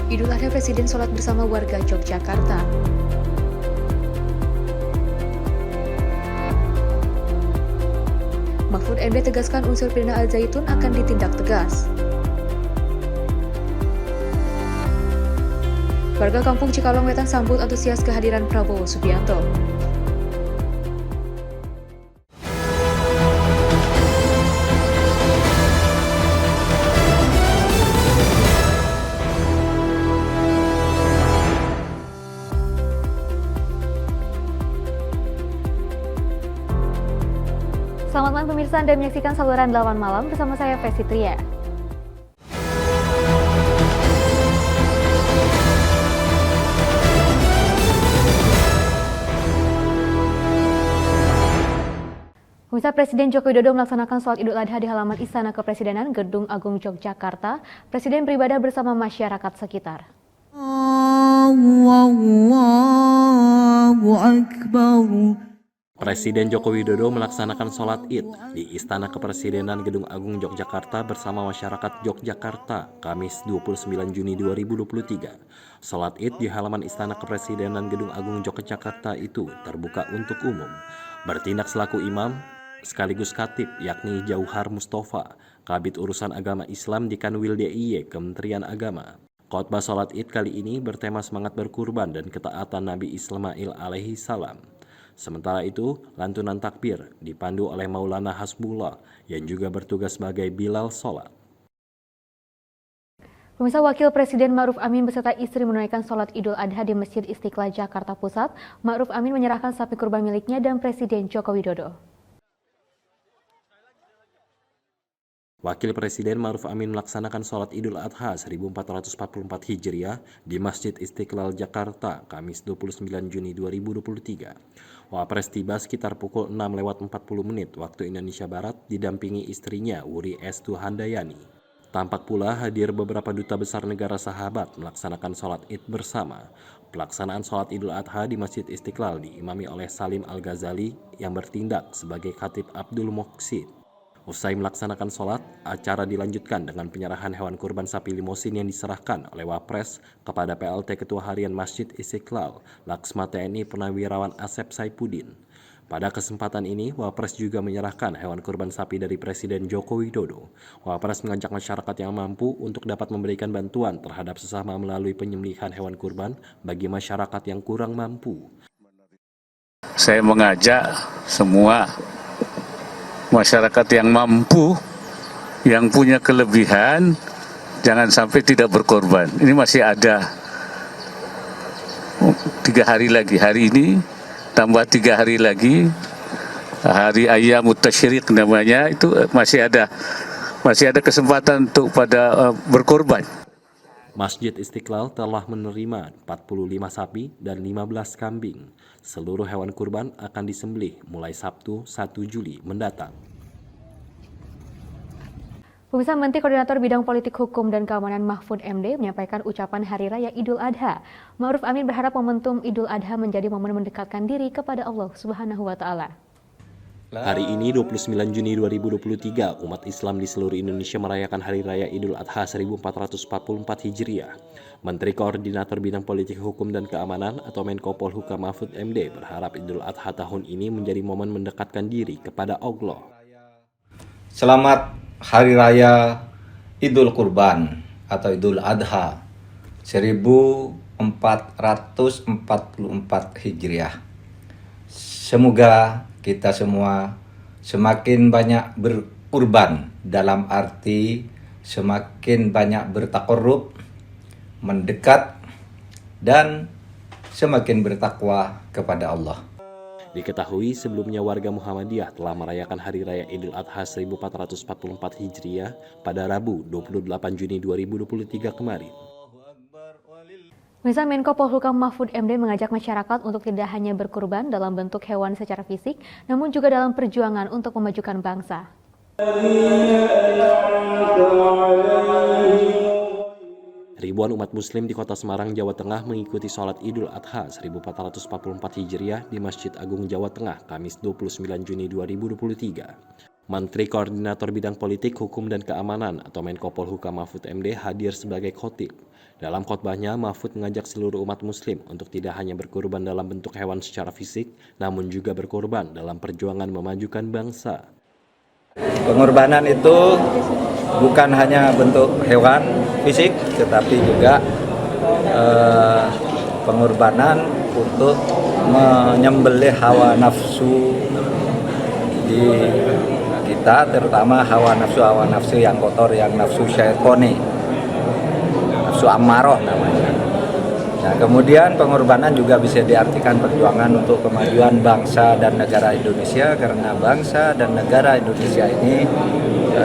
Idul Adha Presiden sholat bersama warga Yogyakarta. Mahfud MD tegaskan unsur pidana Al-Zaitun akan ditindak tegas. Warga kampung Cikalong Wetan sambut antusias kehadiran Prabowo Subianto. Selamat malam pemirsa, Anda menyaksikan saluran 8 malam bersama saya Vesti Tria. Pemirsa, Presiden Joko Widodo melaksanakan sholat Idul Adha di halaman Istana Kepresidenan Gedung Agung Yogyakarta. Presiden beribadah bersama masyarakat sekitar. Allahu Akbar. Presiden Joko Widodo melaksanakan sholat Id di Istana Kepresidenan Gedung Agung Yogyakarta bersama masyarakat Yogyakarta, Kamis 29 Juni 2023. Sholat Id di halaman Istana Kepresidenan Gedung Agung Yogyakarta itu terbuka untuk umum. Bertindak selaku imam sekaligus khatib yakni Jauhar Mustafa, Kabid Urusan Agama Islam di Kanwil DIY Kementerian Agama. Khotbah sholat Id kali ini bertema semangat berkurban dan ketaatan Nabi Ismail alaihi salam. Sementara itu, lantunan takbir dipandu oleh Maulana Hasbullah yang juga bertugas sebagai Bilal sholat. Pemirsa, Wakil Presiden Ma'ruf Amin beserta istri menunaikan sholat Idul Adha di Masjid Istiqlal Jakarta Pusat. Ma'ruf Amin menyerahkan sapi kurban miliknya dan Presiden Joko Widodo. Wakil Presiden Ma'ruf Amin melaksanakan sholat Idul Adha 1444 Hijriah di Masjid Istiqlal Jakarta, Kamis 29 Juni 2023. Wapres tiba sekitar pukul 6:40 waktu Indonesia Barat didampingi istrinya Wuri Estu Handayani. Tampak pula hadir beberapa duta besar negara sahabat melaksanakan sholat Id bersama. Pelaksanaan sholat Idul Adha di Masjid Istiqlal diimami oleh Salim Al-Ghazali yang bertindak sebagai Khatib Abdul Muqsid. Usai melaksanakan sholat, acara dilanjutkan dengan penyerahan hewan kurban sapi limosin yang diserahkan oleh Wapres kepada PLT Ketua Harian Masjid Istiqlal, Laksma TNI Purnawirawan Asep Saipuddin. Pada kesempatan ini, Wapres juga menyerahkan hewan kurban sapi dari Presiden Joko Widodo. Wapres mengajak masyarakat yang mampu untuk dapat memberikan bantuan terhadap sesama melalui penyembelihan hewan kurban bagi masyarakat yang kurang mampu. Saya mengajak semua masyarakat yang mampu, yang punya kelebihan, jangan sampai tidak berkorban. Ini masih ada 3 hari lagi. Hari ini tambah 3 hari lagi, hari Ayyamut Tasyrik namanya, itu masih ada kesempatan untuk pada berkorban. Masjid Istiqlal telah menerima 45 sapi dan 15 kambing. Seluruh hewan kurban akan disembelih mulai Sabtu 1 Juli mendatang. Pemirsa, Menteri Koordinator Bidang Politik Hukum dan Keamanan Mahfud MD menyampaikan ucapan Hari Raya Idul Adha. Ma'ruf Amin berharap momentum Idul Adha menjadi momen mendekatkan diri kepada Allah Subhanahu wa Ta'ala. Hari ini 29 Juni 2023, umat Islam di seluruh Indonesia merayakan Hari Raya Idul Adha 1444 Hijriah. Menteri Koordinator Bidang Politik Hukum dan Keamanan atau Menko Polhukam Mahfud MD berharap Idul Adha tahun ini menjadi momen mendekatkan diri kepada Allah. Selamat Hari Raya Idul Kurban atau Idul Adha 1444 Hijriah. Semoga kita semua semakin banyak berkurban, dalam arti semakin banyak bertakarrub, mendekat, dan semakin bertakwa kepada Allah. Diketahui sebelumnya warga Muhammadiyah telah merayakan Hari Raya Idul Adha 1444 Hijriah pada Rabu 28 Juni 2023 kemarin. Misal Menko Polhukam Mahfud MD mengajak masyarakat untuk tidak hanya berkurban dalam bentuk hewan secara fisik, namun juga dalam perjuangan untuk memajukan bangsa. Ribuan umat muslim di kota Semarang, Jawa Tengah mengikuti sholat Idul Adha 1444 Hijriah di Masjid Agung Jawa Tengah, Kamis 29 Juni 2023. Menteri Koordinator Bidang Politik, Hukum dan Keamanan atau Menko Polhukam Mahfud MD hadir sebagai khotib. Dalam khotbahnya, Mahfud mengajak seluruh umat muslim untuk tidak hanya berkorban dalam bentuk hewan secara fisik, namun juga berkorban dalam perjuangan memajukan bangsa. Pengorbanan itu bukan hanya bentuk hewan fisik, tetapi juga pengorbanan untuk menyembelih hawa nafsu di kita, terutama hawa nafsu yang kotor, yang nafsu syaitoni, nafsu ammaroh namanya. Nah, kemudian pengorbanan juga bisa diartikan perjuangan untuk kemajuan bangsa dan negara Indonesia, karena bangsa dan negara Indonesia ini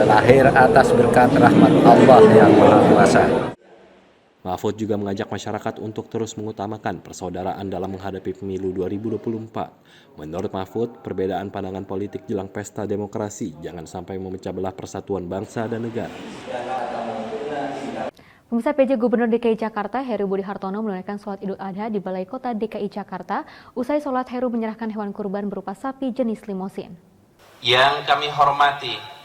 lahir atas berkat rahmat Allah yang Maha Kuasa. Mahfud juga mengajak masyarakat untuk terus mengutamakan persaudaraan dalam menghadapi pemilu 2024. Menurut Mahfud, perbedaan pandangan politik jelang pesta demokrasi jangan sampai memecah belah persatuan bangsa dan negara. Pemirsa, PJ Gubernur DKI Jakarta Heru Budi Hartono menunaikan sholat Idul Adha di Balai Kota DKI Jakarta. Usai sholat, Heru menyerahkan hewan kurban berupa sapi jenis limosin. Yang kami hormati,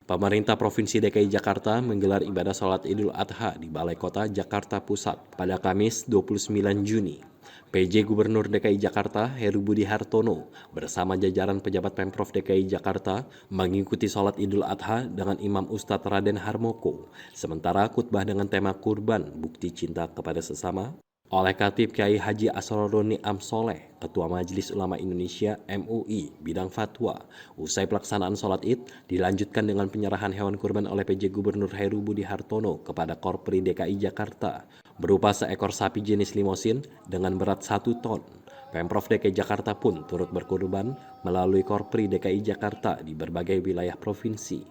Pemerintah Provinsi DKI Jakarta menggelar ibadah sholat Idul Adha di Balai Kota Jakarta Pusat pada Kamis 29 Juni. PJ Gubernur DKI Jakarta Heru Budi Hartono bersama jajaran pejabat Pemprov DKI Jakarta mengikuti sholat Idul Adha dengan Imam Ustadz Raden Harmoko, sementara khutbah dengan tema kurban bukti cinta kepada sesama oleh Khatib Kiai Haji Asrorun Ni'am Soleh, Ketua Majelis Ulama Indonesia MUI bidang fatwa. Usai pelaksanaan sholat Id dilanjutkan dengan penyerahan hewan kurban oleh PJ Gubernur Heru Budi Hartono kepada Korpri DKI Jakarta berupa seekor sapi jenis limosin dengan berat 1 ton. Pemprov DKI Jakarta pun turut berkurban melalui Korpri DKI Jakarta di berbagai wilayah provinsi.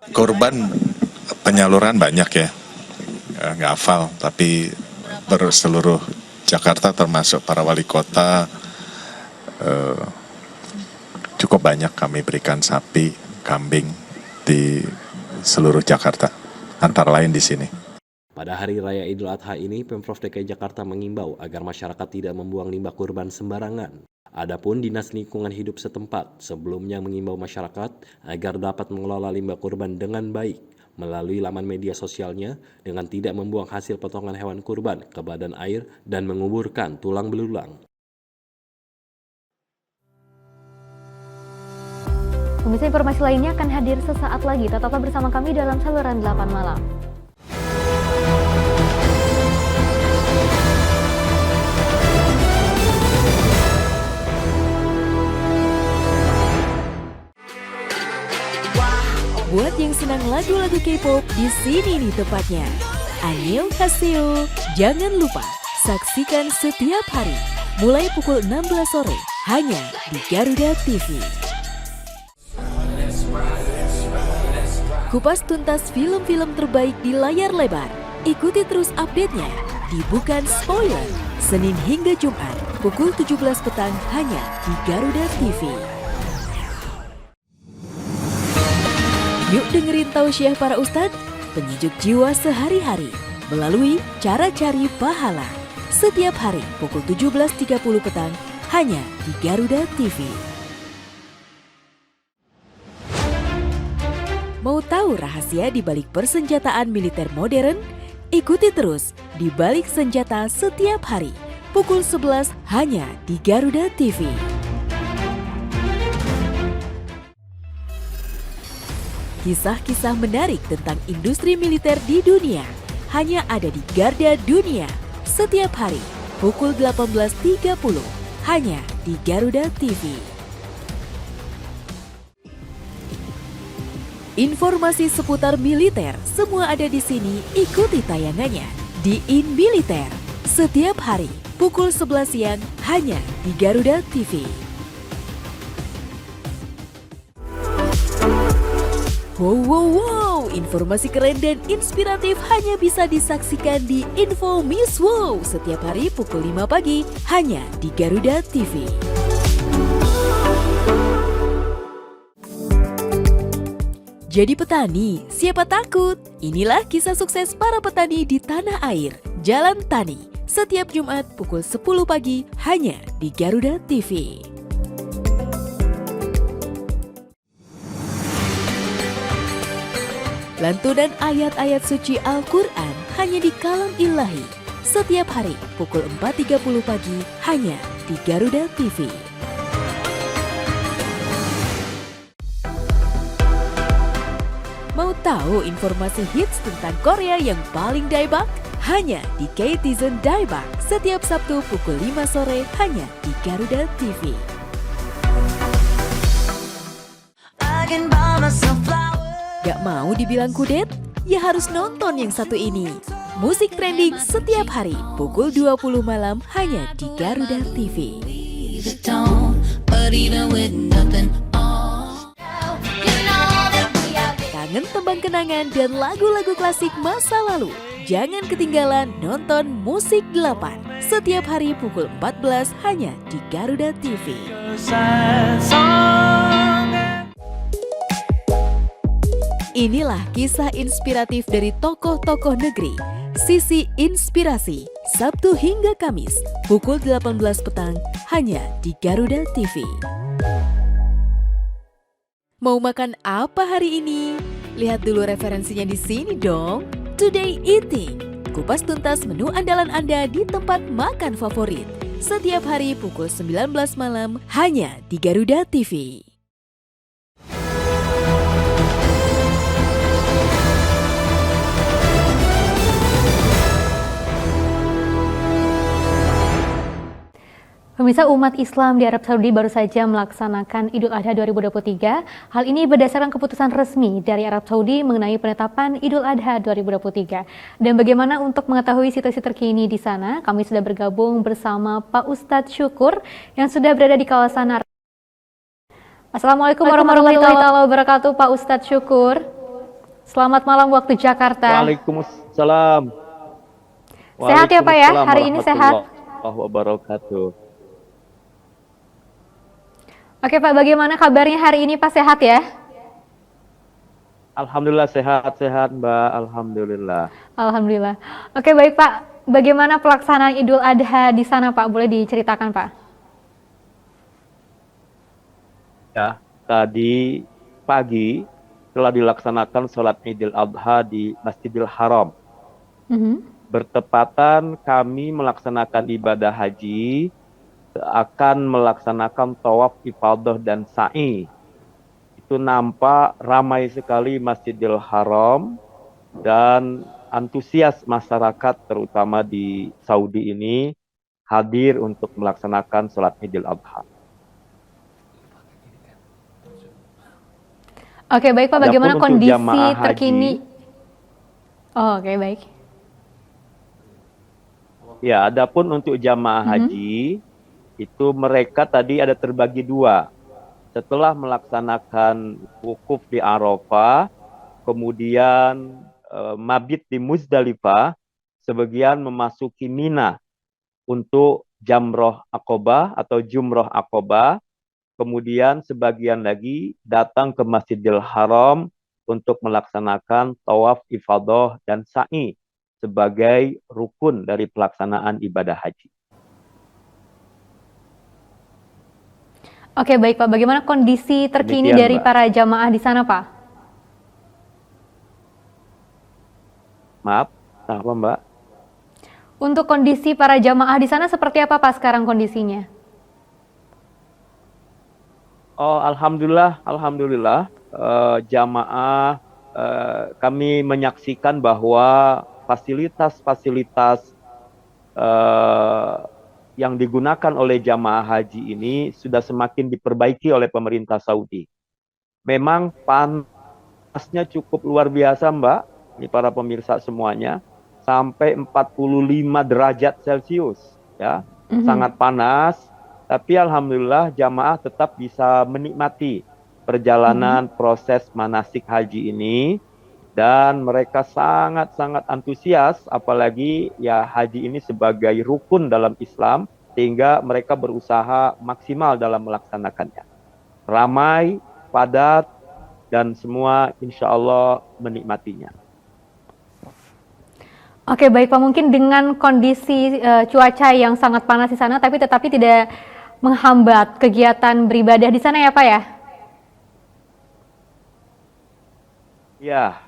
Korban penyaluran banyak ya, nggak hafal, tapi seluruh Jakarta termasuk para wali kota cukup banyak kami berikan sapi, kambing di seluruh Jakarta, antara lain di sini. Pada hari raya Idul Adha ini, Pemprov DKI Jakarta mengimbau agar masyarakat tidak membuang limbah kurban sembarangan. Adapun Dinas Lingkungan Hidup setempat sebelumnya mengimbau masyarakat agar dapat mengelola limbah kurban dengan baik melalui laman media sosialnya dengan tidak membuang hasil potongan hewan kurban ke badan air dan menguburkan tulang belulang. Pemirsa, informasi lainnya akan hadir sesaat lagi. Tetaplah bersama kami dalam saluran 8 malam. Buat yang senang lagu-lagu K-pop, di sini nih tepatnya. Annyeonghaseyo. Jangan lupa saksikan setiap hari mulai pukul 16 sore hanya di Garuda TV. Kupas tuntas film-film terbaik di layar lebar. Ikuti terus update-nya di Bukan Spoiler, Senin hingga Jumat pukul 17 petang hanya di Garuda TV. Yuk dengerin tausiah para ustadz, penyejuk jiwa sehari-hari melalui Cara Cari Pahala. Setiap hari pukul 17.30 petang hanya di Garuda TV. Mau tahu rahasia di balik persenjataan militer modern? Ikuti terus di Balik Senjata setiap hari pukul 11 hanya di Garuda TV. Kisah-kisah menarik tentang industri militer di dunia hanya ada di Garda Dunia setiap hari pukul 18.30 hanya di Garuda TV. Informasi seputar militer semua ada di sini. Ikuti tayangannya di In Militer setiap hari pukul 11 siang hanya di Garuda TV. Wow, informasi keren dan inspiratif hanya bisa disaksikan di Info Miss Wow setiap hari pukul 5 pagi hanya di Garuda TV. Jadi petani, siapa takut? Inilah kisah sukses para petani di tanah air. Jalan Tani, setiap Jumat pukul 10 pagi hanya di Garuda TV. Lantunan ayat-ayat suci Al-Quran hanya di Kalam Ilahi. Setiap hari pukul 4.30 pagi hanya di Garuda TV. Mau tahu informasi hits tentang Korea yang paling daebak? Hanya di K-Tizen Daebak setiap Sabtu pukul 5 sore hanya di Garuda TV. Gak mau dibilang kudet? Ya harus nonton yang satu ini. Musik trending setiap hari pukul 20 malam hanya di Garuda TV. Kangen tembang kenangan dan lagu-lagu klasik masa lalu? Jangan ketinggalan nonton Musik 8 setiap hari pukul 14 hanya di Garuda TV. Inilah kisah inspiratif dari tokoh-tokoh negeri. Sisi Inspirasi, Sabtu hingga Kamis, pukul 18 petang, hanya di Garuda TV. Mau makan apa hari ini? Lihat dulu referensinya di sini dong. Today Eating, kupas tuntas menu andalan Anda di tempat makan favorit. Setiap hari pukul 19 malam, hanya di Garuda TV. Pemirsa, umat Islam di Arab Saudi baru saja melaksanakan Idul Adha 2023. Hal ini berdasarkan keputusan resmi dari Arab Saudi mengenai penetapan Idul Adha 2023. Dan bagaimana untuk mengetahui situasi terkini di sana, kami sudah bergabung bersama Pak Ustadz Syukur yang sudah berada di kawasan Arab. Assalamualaikum warahmatullahi wabarakatuh, Pak Ustadz Syukur. Selamat malam waktu Jakarta. Waalaikumsalam. Sehat ya Pak ya? Hari ini sehat? Warahmatullahi wabarakatuh. Oke Pak, bagaimana kabarnya hari ini Pak, sehat ya? Alhamdulillah sehat-sehat Mbak, Alhamdulillah. Alhamdulillah. Oke baik Pak, bagaimana pelaksanaan Idul Adha di sana Pak? Boleh diceritakan Pak? Ya, tadi pagi telah dilaksanakan sholat Idul Adha di Masjidil Haram. Bertepatan kami melaksanakan ibadah haji, akan melaksanakan tawaf ifadah dan sa'i. Itu nampak ramai sekali Masjidil Haram dan antusias masyarakat terutama di Saudi ini hadir untuk melaksanakan sholat Idul Adha. Oke baik Pak, bagaimana kondisi terkini? Oke baik. Ya, adapun untuk jamaah haji, itu mereka tadi ada terbagi dua. Setelah melaksanakan wukuf di Arafah, kemudian mabit di Muzdalifah, sebagian memasuki Mina untuk jamroh Aqobah atau jumroh Aqobah, kemudian sebagian lagi datang ke Masjidil Haram untuk melaksanakan tawaf ifadah dan sa'i sebagai rukun dari pelaksanaan ibadah haji. Oke baik Pak, bagaimana kondisi terkini dari Mbak. para jamaah di sana Pak? Maaf, apa Mbak? Untuk kondisi para jamaah di sana seperti apa Pak sekarang kondisinya? Oh, alhamdulillah, jamaah kami menyaksikan bahwa fasilitas-fasilitas yang digunakan oleh jamaah haji ini sudah semakin diperbaiki oleh pemerintah Saudi. Memang panasnya cukup luar biasa Mbak, ini para pemirsa semuanya, sampai 45 derajat Celcius, ya, sangat panas. Tapi alhamdulillah jamaah tetap bisa menikmati perjalanan proses manasik haji ini. Dan mereka sangat-sangat antusias, apalagi ya haji ini sebagai rukun dalam Islam, sehingga mereka berusaha maksimal dalam melaksanakannya. Ramai, padat, dan semua insya Allah menikmatinya. Oke baik Pak, mungkin dengan kondisi cuaca yang sangat panas di sana, tetapi tidak menghambat kegiatan beribadah di sana ya Pak ya? Ya,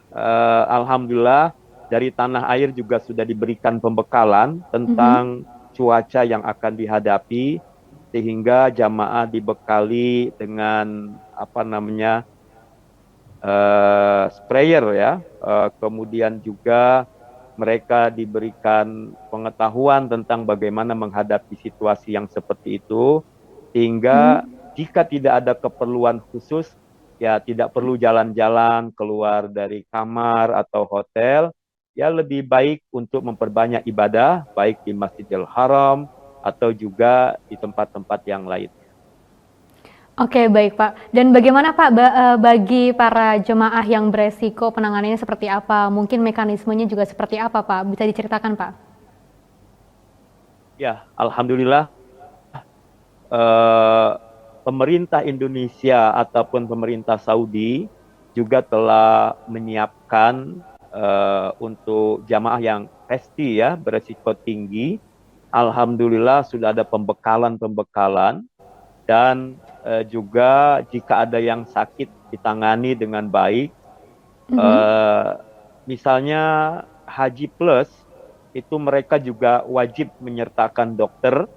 Alhamdulillah dari tanah air juga sudah diberikan pembekalan tentang cuaca yang akan dihadapi, sehingga jamaah dibekali dengan sprayer ya, kemudian juga mereka diberikan pengetahuan tentang bagaimana menghadapi situasi yang seperti itu, sehingga jika tidak ada keperluan khusus, ya tidak perlu jalan-jalan keluar dari kamar atau hotel, ya lebih baik untuk memperbanyak ibadah, baik di Masjidil Haram atau juga di tempat-tempat yang lain. Oke, baik Pak. Dan bagaimana Pak bagi para jemaah yang beresiko, penanganannya seperti apa? Mungkin mekanismenya juga seperti apa Pak? Bisa diceritakan Pak? Ya, Alhamdulillah pemerintah Indonesia ataupun pemerintah Saudi juga telah menyiapkan untuk jamaah yang pasti ya beresiko tinggi. Alhamdulillah sudah ada pembekalan dan juga jika ada yang sakit ditangani dengan baik. Misalnya Haji Plus itu mereka juga wajib menyertakan dokter,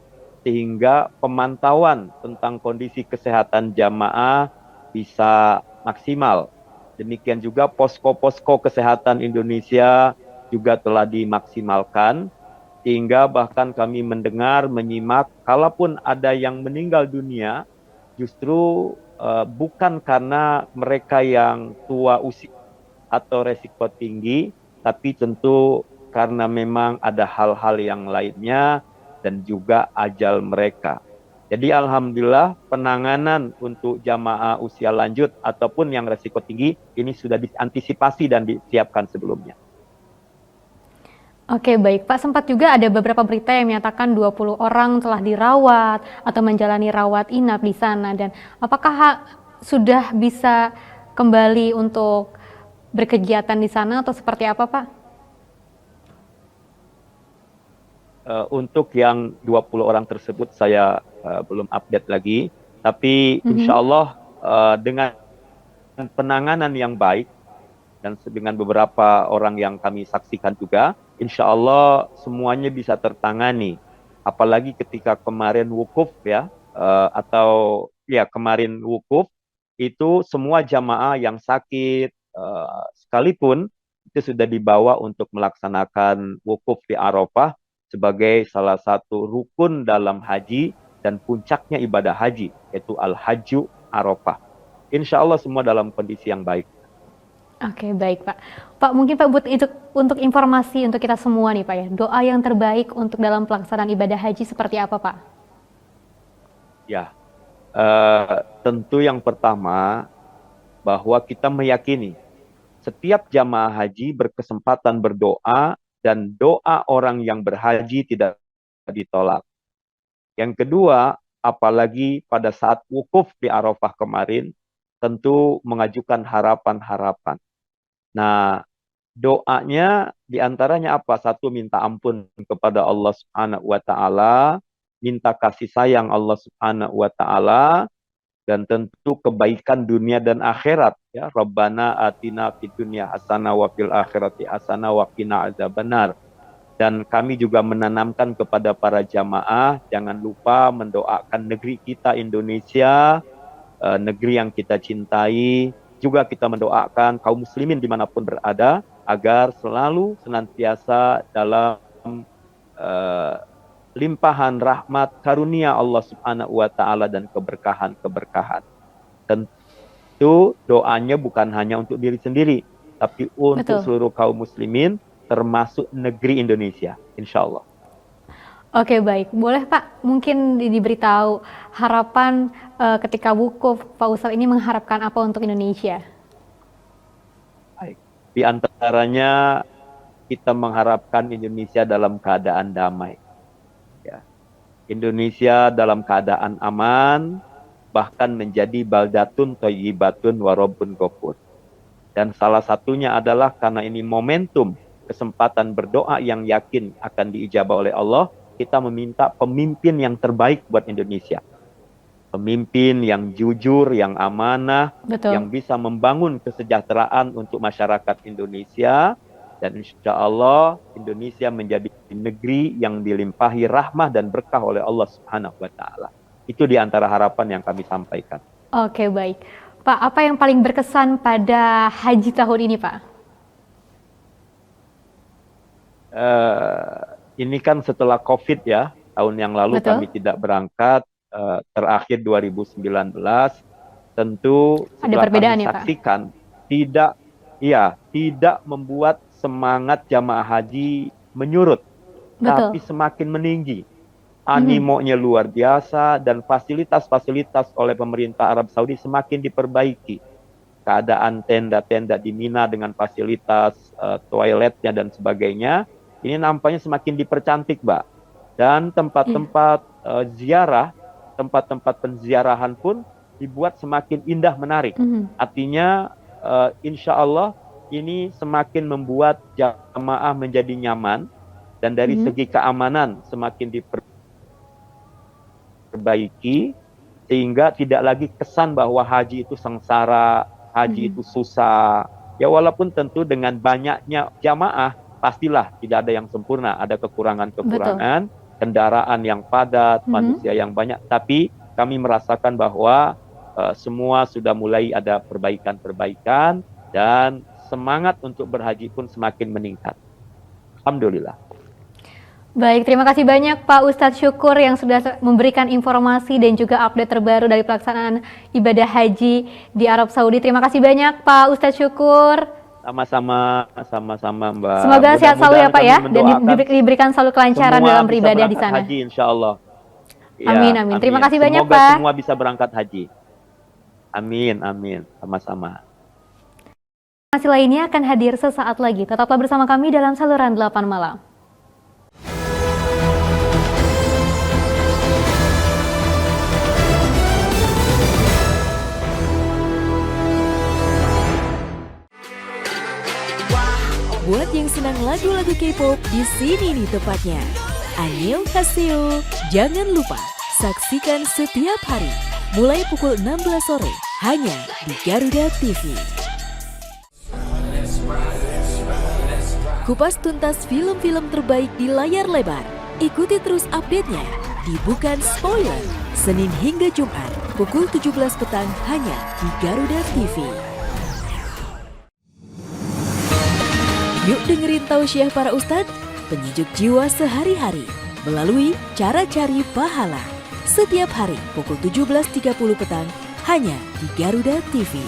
sehingga pemantauan tentang kondisi kesehatan jamaah bisa maksimal. Demikian juga posko-posko kesehatan Indonesia juga telah dimaksimalkan, sehingga bahkan kami mendengar, menyimak, kalaupun ada yang meninggal dunia, justru bukan karena mereka yang tua usia atau resiko tinggi, tapi tentu karena memang ada hal-hal yang lainnya dan juga ajal mereka. Jadi alhamdulillah penanganan untuk jamaah usia lanjut ataupun yang resiko tinggi ini sudah diantisipasi dan disiapkan sebelumnya. Oke, baik Pak. Sempat juga ada beberapa berita yang menyatakan 20 orang telah dirawat atau menjalani rawat inap di sana. Dan apakah sudah bisa kembali untuk berkegiatan di sana atau seperti apa Pak? Untuk yang 20 orang tersebut saya belum update lagi. Tapi insya Allah dengan penanganan yang baik dan dengan beberapa orang yang kami saksikan juga, insya Allah semuanya bisa tertangani. Apalagi ketika kemarin wukuf ya, kemarin wukuf itu semua jamaah yang sakit sekalipun itu sudah dibawa untuk melaksanakan wukuf di Arafah sebagai salah satu rukun dalam haji dan puncaknya ibadah haji, yaitu Al-Hajju Arafah. Insya Allah semua dalam kondisi yang baik. Oke, baik Pak. Pak, mungkin Pak untuk informasi untuk kita semua nih Pak ya, doa yang terbaik untuk dalam pelaksanaan ibadah haji seperti apa Pak? Ya, tentu yang pertama bahwa kita meyakini setiap jamaah haji berkesempatan berdoa dan doa orang yang berhaji tidak ditolak. Yang kedua, apalagi pada saat wukuf di Arafah kemarin, tentu mengajukan harapan-harapan. Nah, doanya diantaranya apa? Satu, minta ampun kepada Allah Subhanahu wa Ta'ala, minta kasih sayang Allah Subhanahu wa Ta'ala, dan tentu kebaikan dunia dan akhirat. Ya, Rabbana atina fid dunya hasanah wa fil akhirati hasanah wa qina adzabannar. Dan kami juga menanamkan kepada para jamaah, jangan lupa mendoakan negeri kita Indonesia, negeri yang kita cintai. Juga kita mendoakan kaum muslimin dimanapun berada, agar selalu senantiasa dalam limpahan rahmat karunia Allah Subhanahu wa Ta'ala dan keberkahan-keberkahan. Tentu doanya bukan hanya untuk diri sendiri, tapi untuk seluruh kaum muslimin, termasuk negeri Indonesia, insya Allah. Oke, baik. Boleh Pak mungkin diberitahu harapan ketika wukuf Pak Ustadz ini mengharapkan apa untuk Indonesia? Baik. Di antaranya kita mengharapkan Indonesia dalam keadaan damai. Ya. Indonesia dalam keadaan aman, bahkan menjadi baldatun thayyibatun wa rabbun ghafur. Dan salah satunya adalah karena ini momentum kesempatan berdoa yang yakin akan diijabah oleh Allah, kita meminta pemimpin yang terbaik buat Indonesia. pemimpin yang jujur, yang amanah, Betul. yang bisa membangun kesejahteraan untuk masyarakat Indonesia, dan insya Allah Indonesia menjadi negeri yang dilimpahi rahmah dan berkah oleh Allah Subhanahu wa Ta'ala. Itu di antara harapan yang kami sampaikan. Oke, baik. Pak, apa yang paling berkesan pada haji tahun ini, Pak? Ini kan setelah COVID ya, tahun yang lalu Betul. kami tidak berangkat, terakhir 2019, tentu Ada setelah perbedaan kami ya, Pak? saksikan, tidak membuat semangat jamaah haji menyurut, Betul. tapi semakin meninggi. Animonya luar biasa dan fasilitas-fasilitas oleh pemerintah Arab Saudi semakin diperbaiki. Keadaan tenda-tenda di Mina dengan fasilitas toiletnya dan sebagainya, ini nampaknya semakin dipercantik, Mbak. Dan tempat-tempat ziarah, tempat-tempat penziarahan pun dibuat semakin indah menarik. Artinya insya Allah ini semakin membuat jamaah menjadi nyaman, dan dari segi keamanan semakin diperbaiki, sehingga tidak lagi kesan bahwa haji itu sengsara, haji itu susah. Ya walaupun tentu dengan banyaknya jamaah, pastilah tidak ada yang sempurna, ada kekurangan-kekurangan, kendaraan yang padat, manusia yang banyak, tapi kami merasakan bahwa semua sudah mulai ada perbaikan-perbaikan, dan semangat untuk berhaji pun semakin meningkat. Alhamdulillah. Baik, terima kasih banyak Pak Ustadz Syukur yang sudah memberikan informasi dan juga update terbaru dari pelaksanaan ibadah haji di Arab Saudi. Terima kasih banyak Pak Ustadz Syukur. Sama-sama Mbak. Semoga sehat selalu ya Pak ya, dan mendoakan diberikan selalu kelancaran semua dalam bisa beribadah di berangkat sana. haji insya Allah. Amin, amin. Terima kasih banyak, Semoga Pak. semua bisa berangkat haji. Amin, amin. Sama-sama. Informasi lainnya akan hadir sesaat lagi. Tetaplah bersama kami dalam saluran 8 malam. Buat yang senang lagu-lagu K-pop, di sini nih tepatnya. Annyeonghaseyo. Jangan lupa saksikan setiap hari mulai pukul 16 sore hanya di Garuda TV. Kupas tuntas film-film terbaik di layar lebar. Ikuti terus update-nya di Bukan Spoiler, Senin hingga Jumat pukul 17 petang hanya di Garuda TV. Yuk dengerin tausiah para ustadz, penyejuk jiwa sehari-hari melalui Cara Cari Pahala. Setiap hari pukul 17.30 petang hanya di Garuda TV.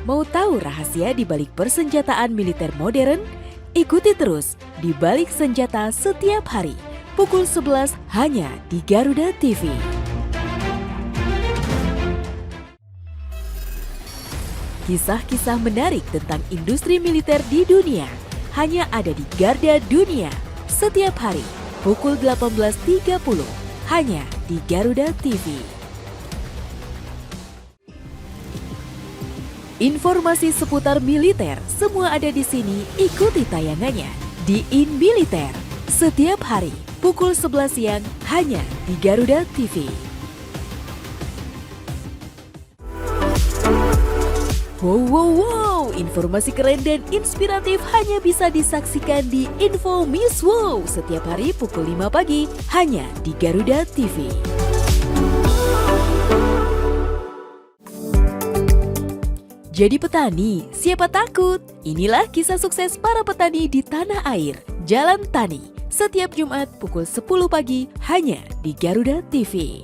Mau tahu rahasia di balik persenjataan militer modern? Ikuti terus di Balik Senjata setiap hari pukul 11 hanya di Garuda TV. Kisah-kisah menarik tentang industri militer di dunia hanya ada di Garda Dunia setiap hari pukul 18.30 hanya di Garuda TV. Informasi seputar militer semua ada di sini, ikuti tayangannya di In Militer setiap hari pukul 11 siang hanya di Garuda TV. Wow, informasi keren dan inspiratif hanya bisa disaksikan di Info Miss Wow setiap hari pukul 5 pagi hanya di Garuda TV. Jadi petani, siapa takut? Inilah kisah sukses para petani di tanah air. Jalan Tani, setiap Jumat pukul 10 pagi hanya di Garuda TV.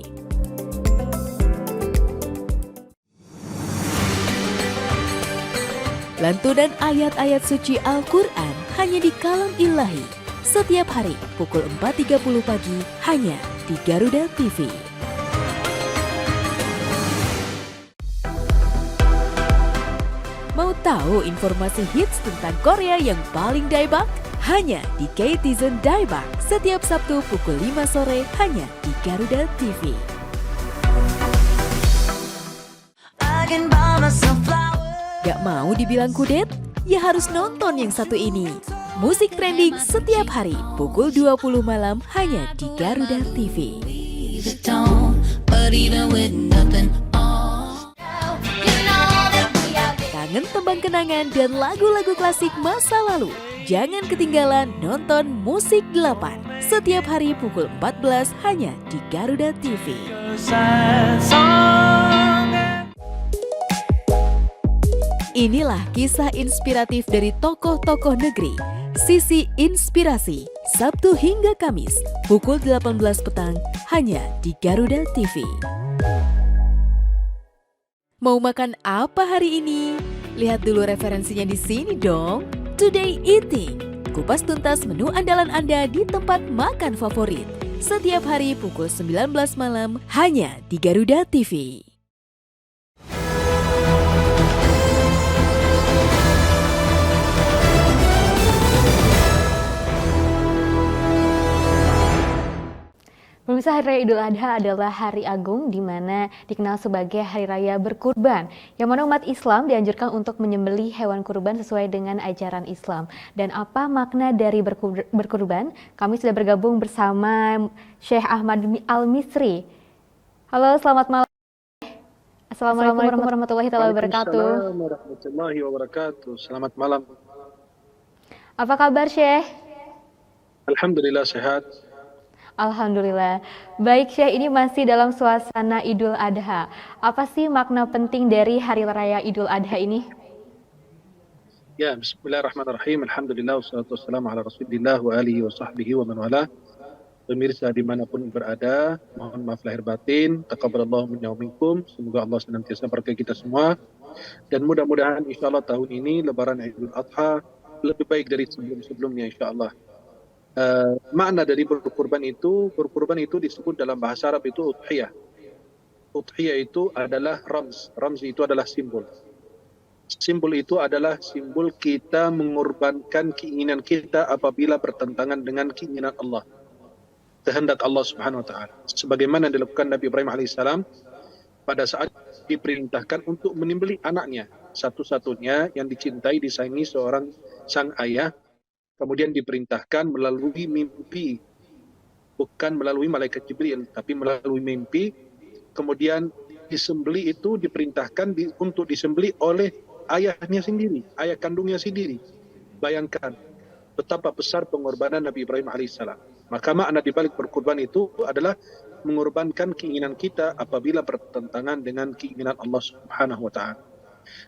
Lantunan ayat-ayat suci Al-Quran hanya di Kalam Ilahi. Setiap hari pukul 4.30 pagi hanya di Garuda TV. Mau tahu informasi hits tentang Korea yang paling daebak? Hanya di K-Tizen Daebak setiap Sabtu pukul 5 sore hanya di Garuda TV. Gak mau dibilang kudet? Ya harus nonton yang satu ini. Musik trending setiap hari pukul 20 malam hanya di Garuda TV. Kangen tembang kenangan dan lagu-lagu klasik masa lalu? Jangan ketinggalan nonton Musik 8 setiap hari pukul 14 hanya di Garuda TV. Inilah kisah inspiratif dari tokoh-tokoh negeri. Sisi Inspirasi, Sabtu hingga Kamis, pukul 18 petang, hanya di Garuda TV. Mau makan apa hari ini? Lihat dulu referensinya di sini dong. Today Eating, kupas tuntas menu andalan Anda di tempat makan favorit. Setiap hari pukul 19 malam, hanya di Garuda TV. Pemirsa, Hari Raya Idul Adha adalah hari agung di mana dikenal sebagai Hari Raya Berkurban, yang mana umat Islam dianjurkan untuk menyembelih hewan kurban sesuai dengan ajaran Islam. Dan apa makna dari berkurban? Kami sudah bergabung bersama Syekh Ahmad Al-Misri. Halo, selamat malam. Assalamualaikum warahmatullahi wabarakatuh. Waalaikumsalam warahmatullahi wabarakatuh. Selamat malam. Apa kabar, Syekh? Alhamdulillah sehat. Alhamdulillah. Baik, Syekh, ini masih dalam suasana Idul Adha. Apa sih makna penting dari Hari Raya Idul Adha ini? Ya, bismillahirrahmanirrahim. Alhamdulillah, wassalatu wassalamu ala rasulillah wa alihi wa sahbihi wa man wala. Pemirsa dimanapun berada, mohon maaf lahir batin. Taqabbalallahu minna wa minkum. Semoga Allah senantiasa berkahi kita semua. Dan mudah-mudahan insyaAllah tahun ini Lebaran Idul Adha lebih baik dari sebelum-sebelumnya insyaAllah. Makna dari berkurban itu disebut dalam bahasa Arab itu udhiyah. Udhiyah itu adalah rams. Rams itu adalah simbol. Simbol itu adalah simbol kita mengorbankan keinginan kita apabila bertentangan dengan keinginan Allah, kehendak Allah Subhanahu wa taala. Sebagaimana dilakukan Nabi Ibrahim alaihissalam pada saat diperintahkan untuk menyembelih anaknya, satu-satunya yang dicintai, disayangi seorang sang ayah. Kemudian diperintahkan melalui mimpi, bukan melalui malaikat Jibril, tapi melalui mimpi. Kemudian disembeli itu diperintahkan untuk disembeli oleh ayahnya sendiri, ayah kandungnya sendiri. Bayangkan betapa besar pengorbanan Nabi Ibrahim alaihissalam. Maka makna dibalik berkurban itu adalah mengorbankan keinginan kita apabila bertentangan dengan keinginan Allah Subhanahu wa taala.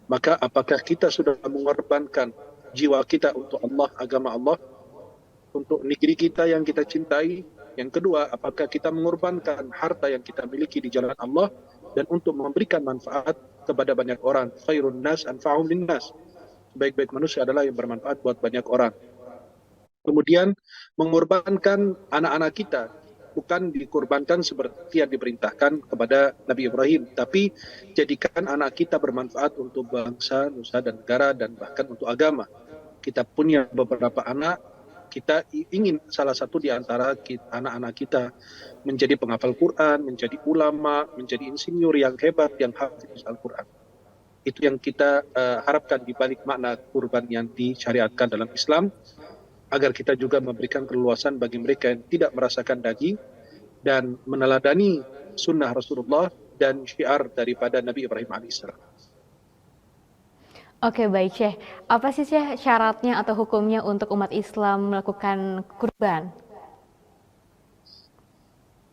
Maka apakah kita sudah mengorbankan jiwa kita untuk Allah, agama Allah, untuk negeri kita yang kita cintai? Yang kedua, apakah kita mengorbankan harta yang kita miliki di jalan Allah dan untuk memberikan manfaat kepada banyak orang? Khairun nas anfa'uhum linnas. Sebaik-baik manusia adalah yang bermanfaat buat banyak orang. Kemudian mengorbankan anak-anak kita, bukan dikorbankan seperti yang diperintahkan kepada Nabi Ibrahim, tapi jadikan anak kita bermanfaat untuk bangsa, nusa dan negara, dan bahkan untuk agama. Kita punya beberapa anak, kita ingin salah satu di antara anak-anak kita menjadi penghafal Quran, menjadi ulama, menjadi insinyur yang hebat, yang hafiz Al-Quran. Itu yang kita harapkan di balik makna kurban yang disyariatkan dalam Islam, agar kita juga memberikan keleluasan bagi mereka yang tidak merasakan daging dan meneladani sunnah Rasulullah dan syiar daripada Nabi Ibrahim alaihissalam. Oke, baik, Syekh. Apa sih, Syekh, syaratnya atau hukumnya untuk umat Islam melakukan kurban?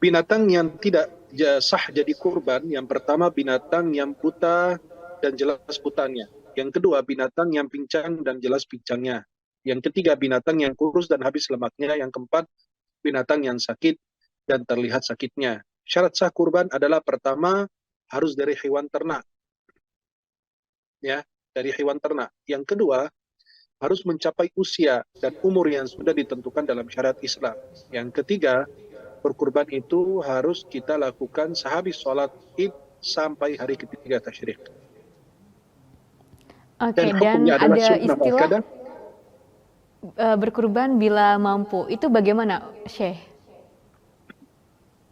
Binatang yang tidak sah jadi kurban, yang pertama binatang yang buta dan jelas butanya. Yang kedua binatang yang pincang dan jelas pincangnya. Yang ketiga binatang yang kurus dan habis lemaknya. Yang keempat binatang yang sakit dan terlihat sakitnya. Syarat sah kurban adalah pertama harus dari hewan ternak. Ya, dari hewan ternak. Yang kedua, harus mencapai usia dan umur yang sudah ditentukan dalam syariat Islam. Yang ketiga, berkurban itu harus kita lakukan sehabis sholat Id sampai hari ketiga tasyrik. Oke, dan ada istilah berkurban bila mampu. Itu bagaimana, Syekh?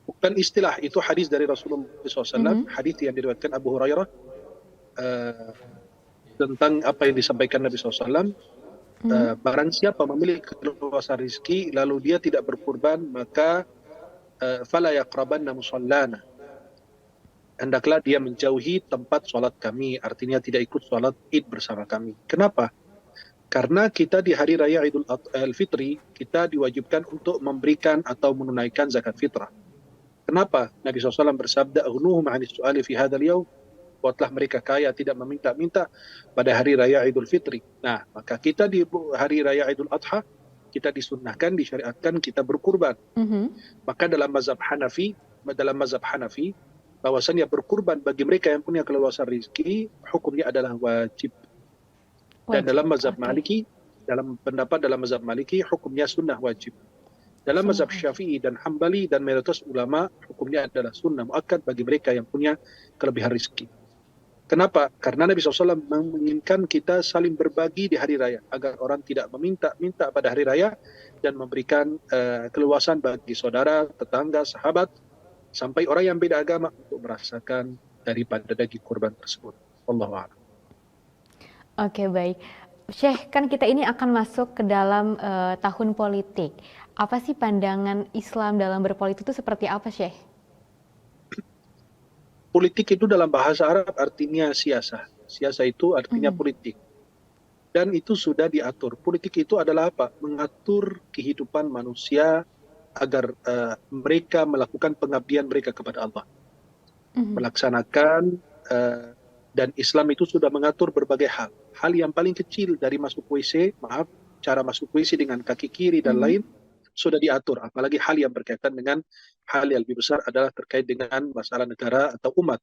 Bukan istilah, itu hadis dari Rasulullah SAW, hadis yang diriwayatkan Abu Hurairah tentang apa yang disampaikan Nabi SAW. barang siapa memiliki keluasan rizki lalu dia tidak berkurban, maka fala yaqrabanna musallana, hendaklah dia menjauhi tempat sholat kami, artinya tidak ikut sholat id bersama kami. Kenapa? Karena kita di hari raya Idul Fitri, kita diwajibkan untuk memberikan atau menunaikan zakat fitrah. Kenapa? Nabi SAW bersabda, "Agnuhum 'anis su'ali fi hadzal yaum." Buatlah mereka kaya, tidak meminta-minta pada hari raya Idul Fitri. Nah, maka kita di hari raya Idul Adha, kita disunnahkan, disyariatkan kita berkurban. Maka dalam mazhab Hanafi, bahwasannya berkurban bagi mereka yang punya keluasan rezeki, hukumnya adalah wajib. Dan dalam mazhab Maliki, dalam mazhab Maliki, hukumnya sunnah wajib. Dalam mazhab Syafi'i dan Hambali dan mayoritas ulama, hukumnya adalah sunnah muakkad bagi mereka yang punya kelebihan rezeki. Kenapa? Karena Nabi SAW menginginkan kita saling berbagi di hari raya, agar orang tidak meminta-minta pada hari raya dan memberikan keluasan bagi saudara, tetangga, sahabat, sampai orang yang beda agama untuk merasakan daripada daging kurban tersebut. Wallahu a'lam. Oke, baik. Syekh, kan kita ini akan masuk ke dalam tahun politik. Apa sih pandangan Islam dalam berpolitik itu seperti apa, Syekh? Politik itu dalam bahasa Arab artinya siasa. Siasa itu artinya politik. Dan itu sudah diatur. Politik itu adalah apa? Mengatur kehidupan manusia agar mereka melakukan pengabdian mereka kepada Allah. Melaksanakan, dan Islam itu sudah mengatur berbagai hal. Hal yang paling kecil dari masuk WC, cara masuk WC dengan kaki kiri dan lain, sudah diatur. Apalagi hal yang berkaitan dengan hal yang lebih besar adalah terkait dengan masalah negara atau umat.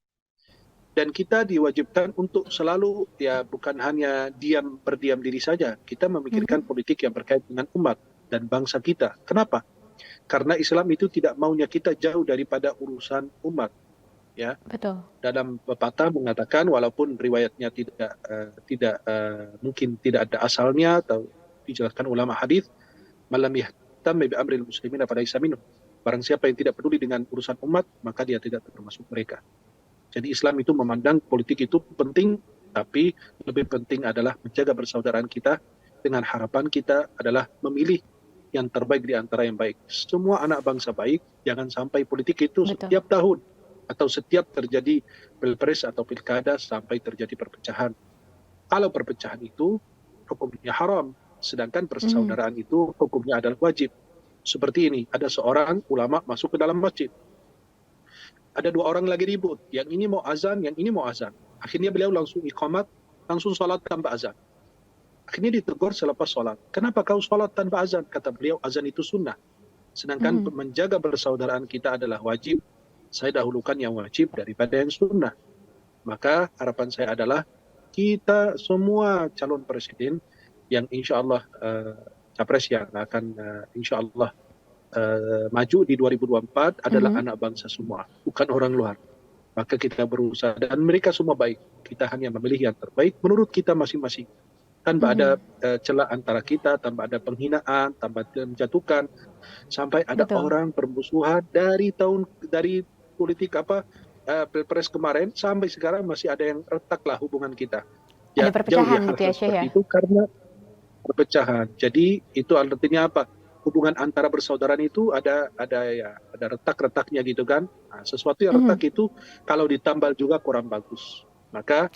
Dan kita diwajibkan untuk selalu, ya bukan hanya berdiam diri saja, kita memikirkan politik yang berkait dengan umat dan bangsa kita. Kenapa? Karena Islam itu tidak maunya kita jauh daripada urusan umat. Ya. Betul. Dalam pepatah mengatakan, walaupun riwayatnya mungkin tidak ada asalnya atau dijelaskan ulama hadis, malam yahtam bi amril muslimin falaysa minhum. Barang siapa yang tidak peduli dengan urusan umat, maka dia tidak termasuk mereka. Jadi Islam itu memandang politik itu penting, tapi lebih penting adalah menjaga persaudaraan kita, dengan harapan kita adalah memilih yang terbaik di antara yang baik. Semua anak bangsa baik, jangan sampai politik itu setiap tahun atau setiap terjadi pilpres atau pilkada sampai terjadi perpecahan. Kalau perpecahan itu hukumnya haram, sedangkan persaudaraan itu hukumnya adalah wajib. Seperti ini, ada seorang ulama masuk ke dalam masjid. Ada dua orang lagi ribut, yang ini mau azan, yang ini mau azan. Akhirnya beliau langsung iqamat, langsung sholat tanpa azan. Akhirnya ditegur selepas sholat. Kenapa kau sholat tanpa azan? Kata beliau, azan itu sunnah. Sedangkan menjaga persaudaraan kita adalah wajib. Saya dahulukan yang wajib daripada yang sunnah. Maka harapan saya adalah kita semua calon presiden yang insya Allah capres yang akan insya Allah maju di 2024 adalah anak bangsa semua, bukan orang luar. Maka kita berusaha, dan mereka semua baik. Kita hanya memilih yang terbaik menurut kita masing-masing. Tanpa ada celah antara kita, tanpa ada penghinaan, tanpa ada menjatuhkan, sampai ada orang permusuhan dari politik pilpres kemarin sampai sekarang masih ada yang retaklah hubungan kita. Ya, ada perpecahan gitu ya, Syekh ya? Itu karena perpecahan. Jadi itu artinya apa? Hubungan antara bersaudaraan itu ada retak-retaknya gitu kan. Nah, sesuatu yang retak itu kalau ditambal juga kurang bagus. Maka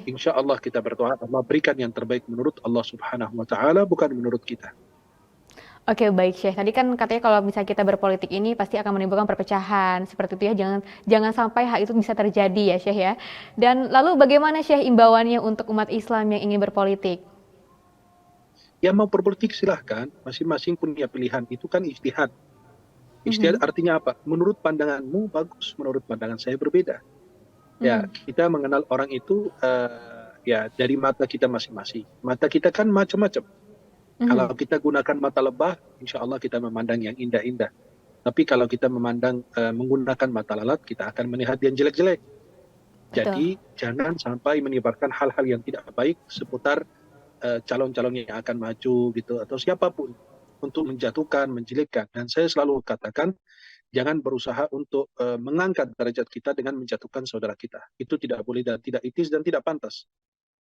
insya Allah kita berdoa Allah berikan yang terbaik menurut Allah Subhanahu wa Ta'ala, bukan menurut kita. Oke, baik Syekh. Tadi kan katanya kalau misalnya kita berpolitik ini pasti akan menimbulkan perpecahan seperti itu ya. Jangan sampai hal itu bisa terjadi ya Syekh ya. Dan lalu bagaimana Syekh imbauannya untuk umat Islam yang ingin berpolitik? Ya mau berpolitik silahkan, masing-masing punya pilihan. Itu kan ijtihad. Ijtihad artinya apa? Menurut pandanganmu bagus, menurut pandangan saya berbeda. Ya, kita mengenal orang itu ya dari mata kita masing-masing. Mata kita kan macam-macam. Kalau kita gunakan mata lebah, insya Allah kita memandang yang indah-indah. Tapi kalau kita menggunakan mata lalat, kita akan melihat yang jelek-jelek. Jadi jangan sampai menyebarkan hal-hal yang tidak baik seputar calon-calon yang akan maju gitu, atau siapapun, untuk menjatuhkan, menjelekkan. Dan saya selalu katakan, jangan berusaha untuk mengangkat derajat kita dengan menjatuhkan saudara kita. Itu tidak boleh dan tidak etis dan tidak pantas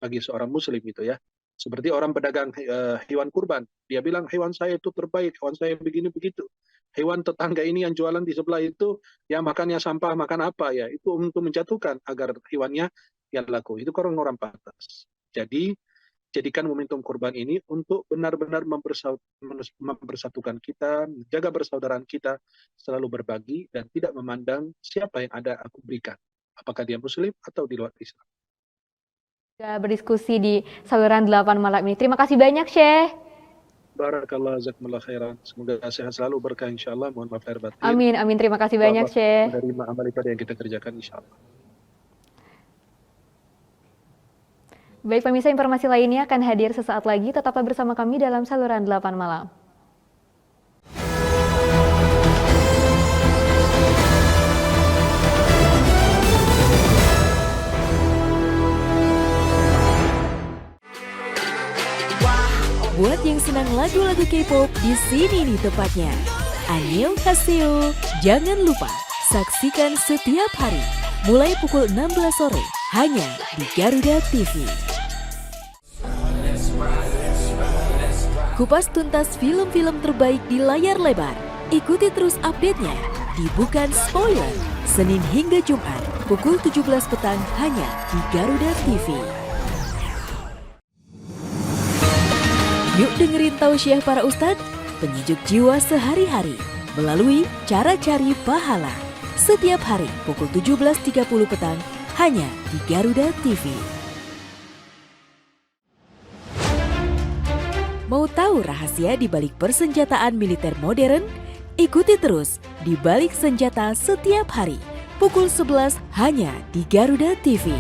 bagi seorang muslim itu ya. Seperti orang pedagang hewan kurban, dia bilang hewan saya itu terbaik, hewan saya begini begitu. Hewan tetangga ini yang jualan di sebelah itu, ya makannya sampah, makan apa ya, itu untuk menjatuhkan agar hewannya yang laku. Itu orang-orang pantas. Jadi jadikan momentum kurban ini untuk benar-benar mempersatukan kita, menjaga persaudaraan kita, selalu berbagi dan tidak memandang siapa yang ada aku berikan, apakah dia muslim atau di luar Islam. Sudah berdiskusi di saluran 8 malam ini. Terima kasih banyak, Syekh. Barakallah, jazakumullah khairan. Semoga sehat selalu, berkah insyaallah. Mohon maaf lahir batin. Amin, amin. Terima kasih banyak, Syekh. Menerima amal ibadah yang kita kerjakan insyaallah. Baik pemirsa, informasi lainnya akan hadir sesaat lagi. Tetaplah bersama kami dalam saluran 8 malam. Buat yang senang lagu-lagu K-pop, di sini nih tepatnya. Annyeonghaseyo. Jangan lupa saksikan setiap hari mulai pukul 16 sore hanya di Garuda TV. Kupas tuntas film-film terbaik di layar lebar. Ikuti terus update-nya di Bukan Spoiler, Senin hingga Jumat pukul 17 petang hanya di Garuda TV. Yuk dengerin tausiah para ustadz, penyejuk jiwa sehari-hari melalui Cara Cari Pahala. Setiap hari pukul 17.30 petang hanya di Garuda TV. Mau tahu rahasia di balik persenjataan militer modern? Ikuti terus di Balik Senjata setiap hari pukul 11 hanya di Garuda TV.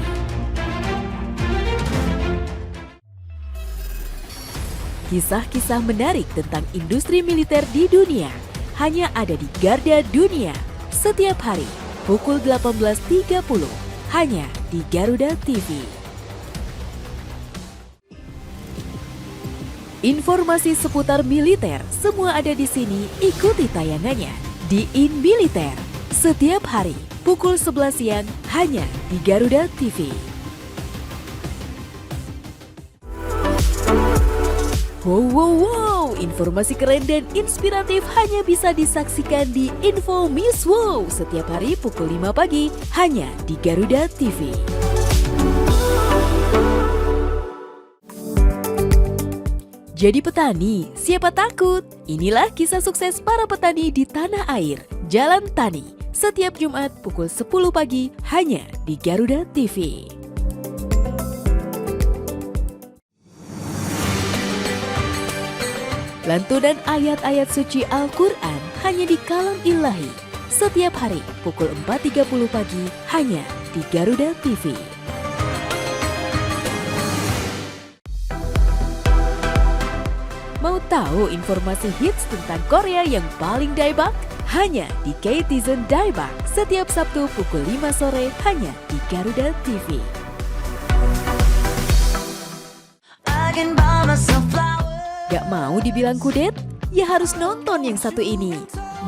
Kisah-kisah menarik tentang industri militer di dunia hanya ada di Garda Dunia setiap hari pukul 18.30 hanya di Garuda TV. Informasi seputar militer semua ada di sini. Ikuti tayangannya di In Militer setiap hari pukul 11 siang hanya di Garuda TV. Wow, informasi keren dan inspiratif hanya bisa disaksikan di Info Miss Wow setiap hari pukul 5 pagi hanya di Garuda TV. Jadi petani, siapa takut? Inilah kisah sukses para petani di tanah air. Jalan Tani, setiap Jumat pukul 10 pagi hanya di Garuda TV. Lantunan ayat-ayat suci Al-Quran hanya di Kalam Ilahi. Setiap hari pukul 4.30 pagi hanya di Garuda TV. Mau tahu informasi hits tentang Korea yang paling daebak? Hanya di K-Tizen Daebak setiap Sabtu pukul 5 sore hanya di Garuda TV. Gak mau dibilang kudet? Ya harus nonton yang satu ini.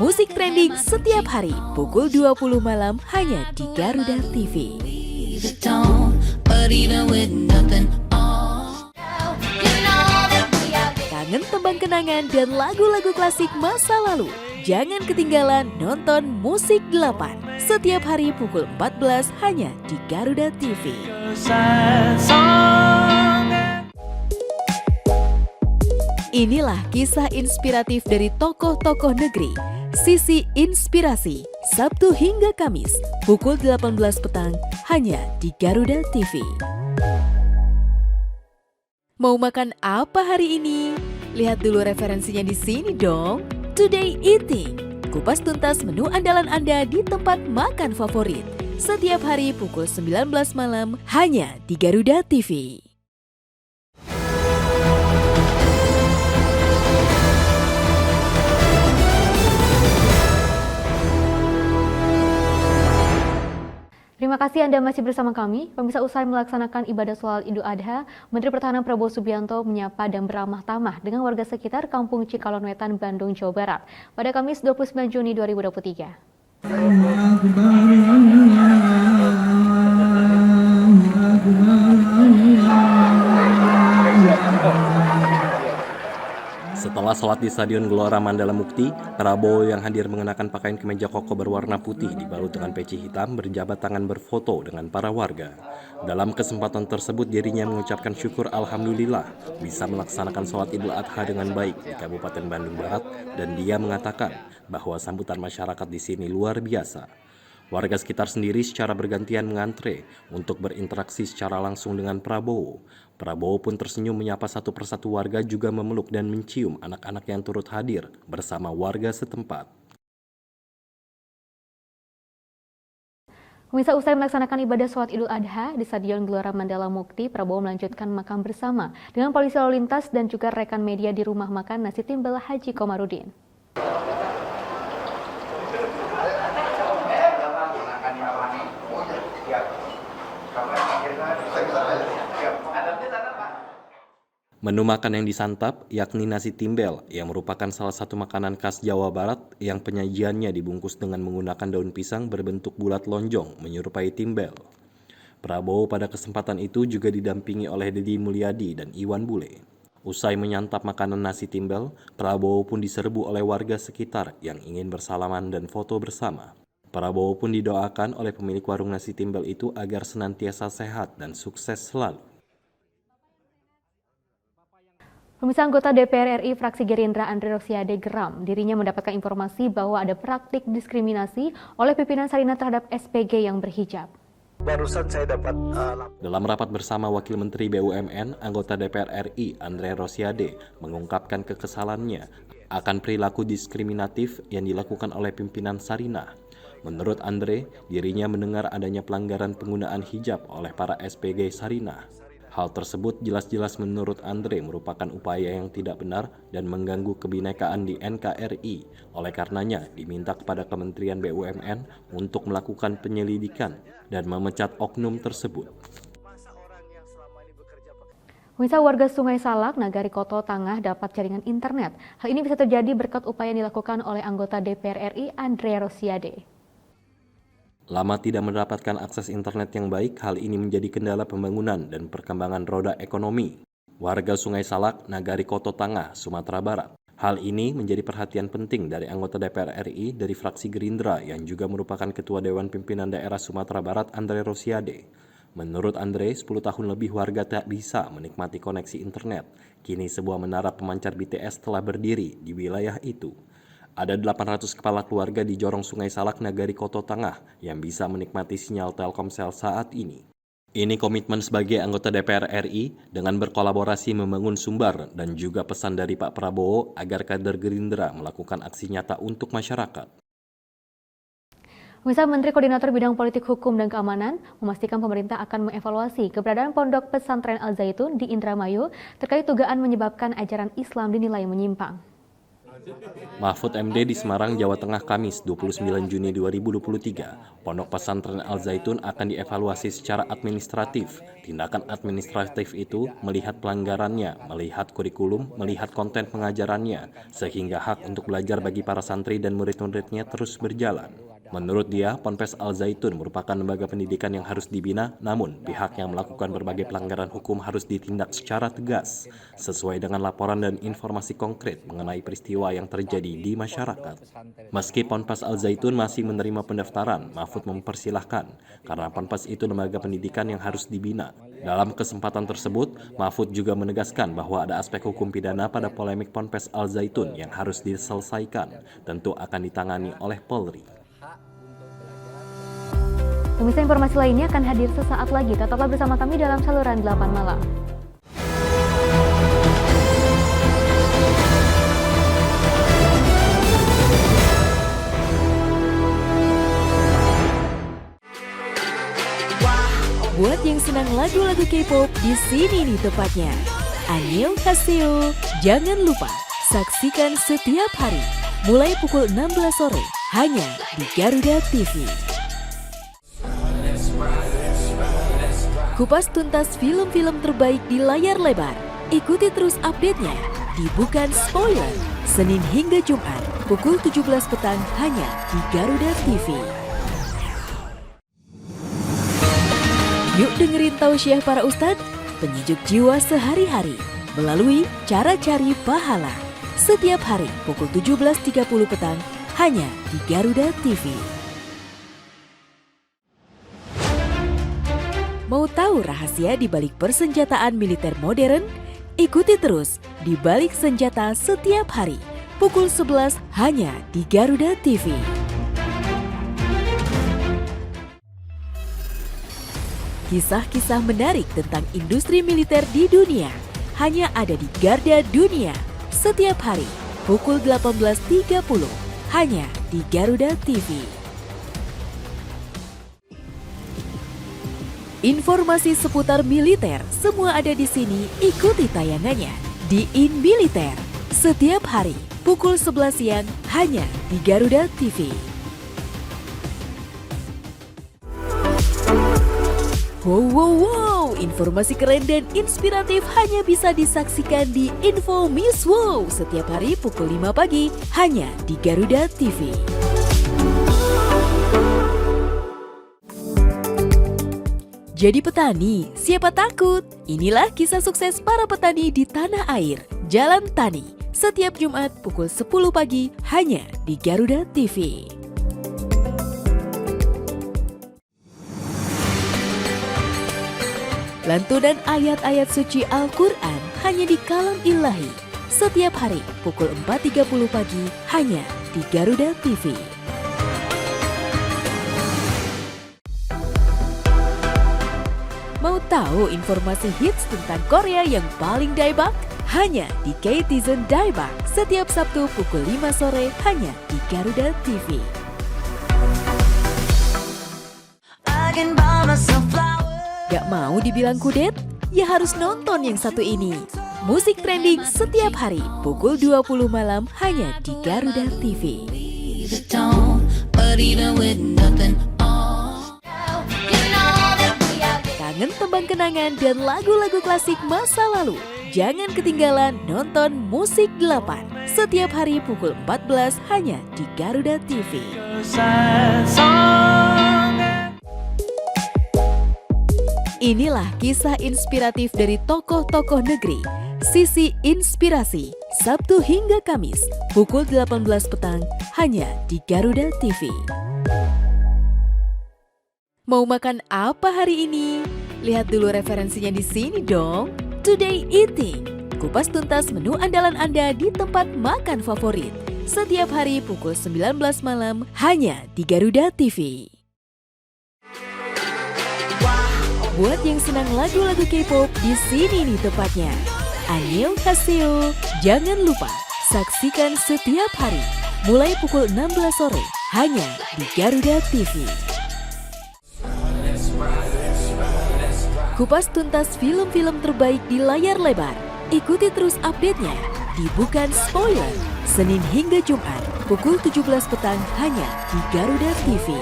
Musik trending setiap hari pukul 20 malam hanya di Garuda TV. Kangen tembang kenangan dan lagu-lagu klasik masa lalu? Jangan ketinggalan nonton Musik 8 setiap hari pukul 14 hanya di Garuda TV. Inilah kisah inspiratif dari tokoh-tokoh negeri. Sisi Inspirasi, Sabtu hingga Kamis, pukul 18 petang, hanya di Garuda TV. Mau makan apa hari ini? Lihat dulu referensinya di sini dong. Today Eating, kupas tuntas menu andalan Anda di tempat makan favorit. Setiap hari pukul 19 malam, hanya di Garuda TV. Terima kasih Anda masih bersama kami. Pemirsa, usai melaksanakan ibadah sholat Idul Adha, Menteri Pertahanan Prabowo Subianto menyapa dan beramah tamah dengan warga sekitar Kampung Cikalon Wetan, Bandung, Jawa Barat pada Kamis 29 Juni 2023. Setelah sholat di Stadion Gelora Mandala Mukti, Prabowo yang hadir mengenakan pakaian kemeja koko berwarna putih dibalut dengan peci hitam berjabat tangan berfoto dengan para warga. Dalam kesempatan tersebut dirinya mengucapkan syukur alhamdulillah bisa melaksanakan sholat Idul Adha dengan baik di Kabupaten Bandung Barat dan dia mengatakan bahwa sambutan masyarakat di sini luar biasa. Warga sekitar sendiri secara bergantian mengantre untuk berinteraksi secara langsung dengan Prabowo. Prabowo pun tersenyum menyapa satu persatu warga juga memeluk dan mencium anak-anak yang turut hadir bersama warga setempat. Pemirsa, usai melaksanakan ibadah sholat Idul Adha di Stadion Gelora Mandala Mukti, Prabowo melanjutkan makan bersama dengan polisi lalu lintas dan juga rekan media di rumah makan Nasi Timbel Haji Komarudin. Menu makan yang disantap yakni nasi timbel yang merupakan salah satu makanan khas Jawa Barat yang penyajiannya dibungkus dengan menggunakan daun pisang berbentuk bulat lonjong menyerupai timbel. Prabowo pada kesempatan itu juga didampingi oleh Deddy Mulyadi dan Iwan Bule. Usai menyantap makanan nasi timbel, Prabowo pun diserbu oleh warga sekitar yang ingin bersalaman dan foto bersama. Prabowo pun didoakan oleh pemilik warung nasi timbel itu agar senantiasa sehat dan sukses selalu. Pemirsa, anggota DPR RI fraksi Gerindra Andre Rosiade geram dirinya mendapatkan informasi bahwa ada praktik diskriminasi oleh pimpinan Sarinah terhadap SPG yang berhijab. Barusan saya dapat Dalam rapat bersama Wakil Menteri BUMN, anggota DPR RI Andre Rosiade mengungkapkan kekesalannya akan perilaku diskriminatif yang dilakukan oleh pimpinan Sarinah. Menurut Andre, dirinya mendengar adanya pelanggaran penggunaan hijab oleh para SPG Sarinah. Hal tersebut jelas-jelas menurut Andre merupakan upaya yang tidak benar dan mengganggu kebinekaan di NKRI. Oleh karenanya, diminta kepada Kementerian BUMN untuk melakukan penyelidikan dan memecat oknum tersebut. Pemirsa, warga Sungai Salak, Nagari Koto Tangah dapat jaringan internet. Hal ini bisa terjadi berkat upaya yang dilakukan oleh anggota DPR RI Andre Rosiade. Lama tidak mendapatkan akses internet yang baik, hal ini menjadi kendala pembangunan dan perkembangan roda ekonomi. Warga Sungai Salak, Nagari Koto Tangah, Sumatera Barat. Hal ini menjadi perhatian penting dari anggota DPR RI dari fraksi Gerindra yang juga merupakan Ketua Dewan Pimpinan Daerah Sumatera Barat Andre Rosiade. Menurut Andre, 10 tahun lebih warga tak bisa menikmati koneksi internet. Kini sebuah menara pemancar BTS telah berdiri di wilayah itu. Ada 800 kepala keluarga di Jorong Sungai Salak, Nagari Koto Tangah yang bisa menikmati sinyal Telkomsel saat ini. Ini komitmen sebagai anggota DPR RI dengan berkolaborasi membangun sumber dan juga pesan dari Pak Prabowo agar kader Gerindra melakukan aksi nyata untuk masyarakat. Pemirsa, Menteri Koordinator Bidang Politik Hukum dan Keamanan memastikan pemerintah akan mengevaluasi keberadaan Pondok Pesantren Al Zaitun di Indramayu terkait dugaan menyebabkan ajaran Islam dinilai menyimpang. Mahfud MD di Semarang, Jawa Tengah, Kamis 29 Juni 2023. Pondok Pesantren Al Zaitun akan dievaluasi secara administratif. Tindakan administratif itu melihat pelanggarannya, melihat kurikulum, melihat konten pengajarannya, sehingga hak untuk belajar bagi para santri dan murid-muridnya terus berjalan. Menurut dia, Ponpes Al Zaitun merupakan lembaga pendidikan yang harus dibina, namun pihak yang melakukan berbagai pelanggaran hukum harus ditindak secara tegas, sesuai dengan laporan dan informasi konkret mengenai peristiwa yang terjadi di masyarakat. Meski Ponpes Al Zaitun masih menerima pendaftaran, Mahfud mempersilahkan, karena Ponpes itu lembaga pendidikan yang harus dibina. Dalam kesempatan tersebut, Mahfud juga menegaskan bahwa ada aspek hukum pidana pada polemik Ponpes Al Zaitun yang harus diselesaikan, tentu akan ditangani oleh Polri. Pemirsa, informasi lainnya akan hadir sesaat lagi. Tetaplah bersama kami dalam saluran 8 malam. Buat yang senang lagu-lagu K-pop, di sini nih tepatnya. Annyeonghaseyo. Jangan lupa saksikan setiap hari mulai pukul 16 sore hanya di Garuda TV. Kupas tuntas film-film terbaik di layar lebar. Ikuti terus update-nya di Bukan Spoiler, Senin hingga Jumat, pukul 17 petang hanya di Garuda TV. Yuk dengerin tausiah para ustadz, penyejuk jiwa sehari-hari, melalui Cara Cari Pahala. setiap hari pukul 17.30 petang hanya di Garuda TV. Mau tahu rahasia di balik persenjataan militer modern? Ikuti terus di Balik Senjata setiap hari pukul 11 hanya di Garuda TV. Kisah-kisah menarik tentang industri militer di dunia hanya ada di Garda Dunia setiap hari pukul 18.30 hanya di Garuda TV. Informasi seputar militer semua ada di sini, ikuti tayangannya di In Militer setiap hari pukul 11 siang hanya di Garuda TV. Wow, informasi keren dan inspiratif hanya bisa disaksikan di Info Miss Wow setiap hari pukul 5 pagi hanya di Garuda TV. Jadi petani, siapa takut? Inilah kisah sukses para petani di tanah air. Jalan Tani, setiap Jumat pukul 10 pagi hanya di Garuda TV. Lantunan ayat-ayat suci Al-Quran hanya di Kalam Ilahi. Setiap hari pukul 4.30 pagi hanya di Garuda TV. Mau tahu informasi hits tentang Korea yang paling daebak? Hanya di K-Tizen Daebak setiap Sabtu pukul 5 sore hanya di Garuda TV. Gak mau dibilang kudet? Ya harus nonton yang satu ini. Musik trending setiap hari pukul 20 malam hanya di Garuda TV. Kangen tembang kenangan dan lagu-lagu klasik masa lalu? Jangan ketinggalan nonton Musik 8 setiap hari pukul 14 hanya di Garuda TV. Inilah kisah inspiratif dari tokoh-tokoh negeri. Sisi Inspirasi, Sabtu hingga Kamis pukul 18 petang hanya di Garuda TV. Mau makan apa hari ini? Lihat dulu referensinya di sini dong. Today Eating, kupas tuntas menu andalan Anda di tempat makan favorit. Setiap hari pukul 19 malam hanya di Garuda TV. Buat yang senang lagu-lagu K-pop, di sini nih tempatnya. Annyeonghaseyo. Jangan lupa saksikan setiap hari mulai pukul 16 sore hanya di Garuda TV. Kupas tuntas film-film terbaik di layar lebar. Ikuti terus update-nya di Bukan Spoiler, Senin hingga Jumat pukul 17 petang hanya di Garuda TV.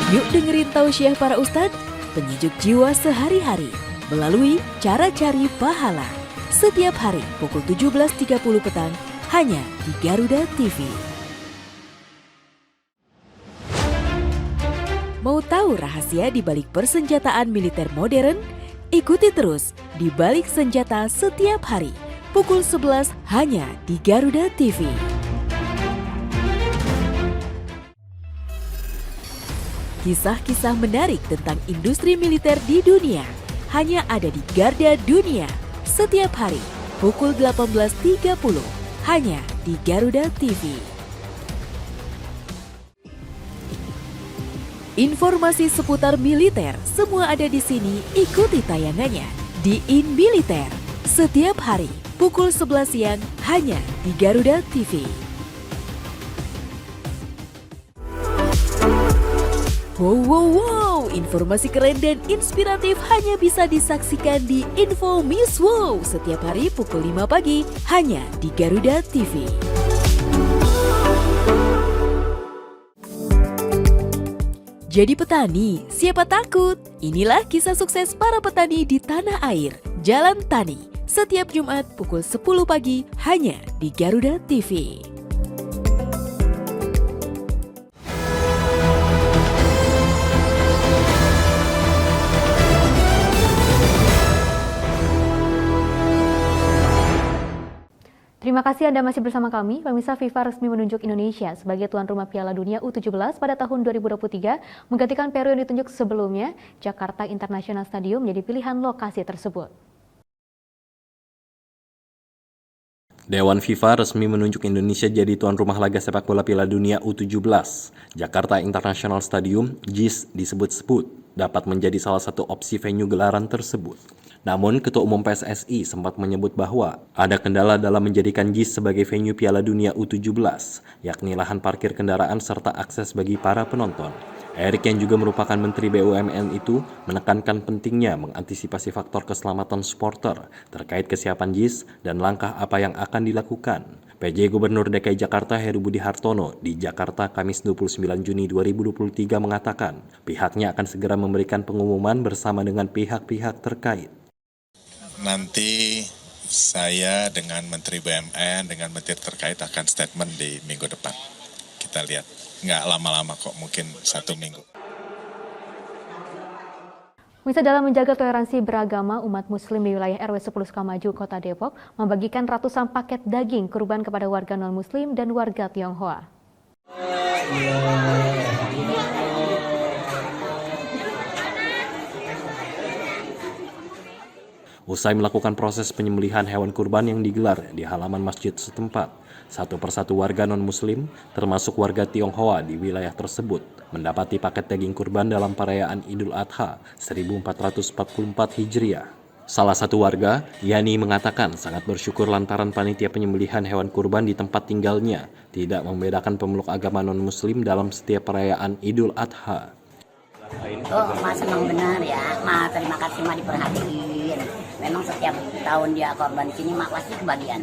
Yuk dengerin tausiah para ustadz, penyejuk jiwa sehari-hari melalui Cara Cari Pahala. Setiap hari pukul 17.30 petang hanya di Garuda TV. Mau tahu rahasia di balik persenjataan militer modern? Ikuti terus di Balik Senjata setiap hari pukul 11 hanya di Garuda TV. Kisah-kisah menarik tentang industri militer di dunia hanya ada di Garda Dunia setiap hari pukul 18.30 hanya di Garuda TV. Informasi seputar militer semua ada di sini, ikuti tayangannya di In Militer setiap hari pukul 11 siang hanya di Garuda TV. Wow, informasi keren dan inspiratif hanya bisa disaksikan di Info Miss Wow setiap hari pukul 5 pagi hanya di Garuda TV. Jadi petani, siapa takut? Inilah kisah sukses para petani di tanah air. Jalan Tani, setiap Jumat pukul 10 pagi hanya di Garuda TV. Terima kasih Anda masih bersama kami. Pemirsa, FIFA resmi menunjuk Indonesia sebagai tuan rumah Piala Dunia U17 pada tahun 2023, menggantikan Peru yang ditunjuk sebelumnya. Jakarta International Stadium menjadi pilihan lokasi tersebut. Dewan FIFA resmi menunjuk Indonesia jadi tuan rumah laga sepak bola Piala Dunia U17. Jakarta International Stadium, JIS disebut-sebut, dapat menjadi salah satu opsi venue gelaran tersebut. Namun, Ketua Umum PSSI sempat menyebut bahwa ada kendala dalam menjadikan JIS sebagai venue Piala Dunia U17, yakni lahan parkir kendaraan serta akses bagi para penonton. Erick yang juga merupakan Menteri BUMN itu menekankan pentingnya mengantisipasi faktor keselamatan supporter terkait kesiapan JIS dan langkah apa yang akan dilakukan. PJ Gubernur DKI Jakarta Heru Budi Hartono di Jakarta Kamis 29 Juni 2023 mengatakan pihaknya akan segera memberikan pengumuman bersama dengan pihak-pihak terkait. Nanti saya dengan Menteri BUMN, dengan Menteri terkait akan statement di minggu depan. Kita lihat, nggak lama-lama kok, mungkin 1 minggu. Bisa dalam menjaga toleransi beragama, umat muslim di wilayah RW 10 Sukamaju, Kota Depok, membagikan ratusan paket daging kurban kepada warga non-muslim dan warga Tionghoa. Usai melakukan proses penyembelihan hewan kurban yang digelar di halaman masjid setempat, satu persatu warga non-muslim, termasuk warga Tionghoa di wilayah tersebut, mendapati paket daging kurban dalam perayaan Idul Adha 1444 Hijriah. Salah satu warga, Yani, mengatakan sangat bersyukur lantaran panitia penyembelihan hewan kurban di tempat tinggalnya tidak membedakan pemeluk agama non-muslim dalam setiap perayaan Idul Adha. Oh, Mas senang benar ya, Mas terima kasih Mas diperhatiin. Memang setiap tahun dia korban di sini, Mak pasti kebagian.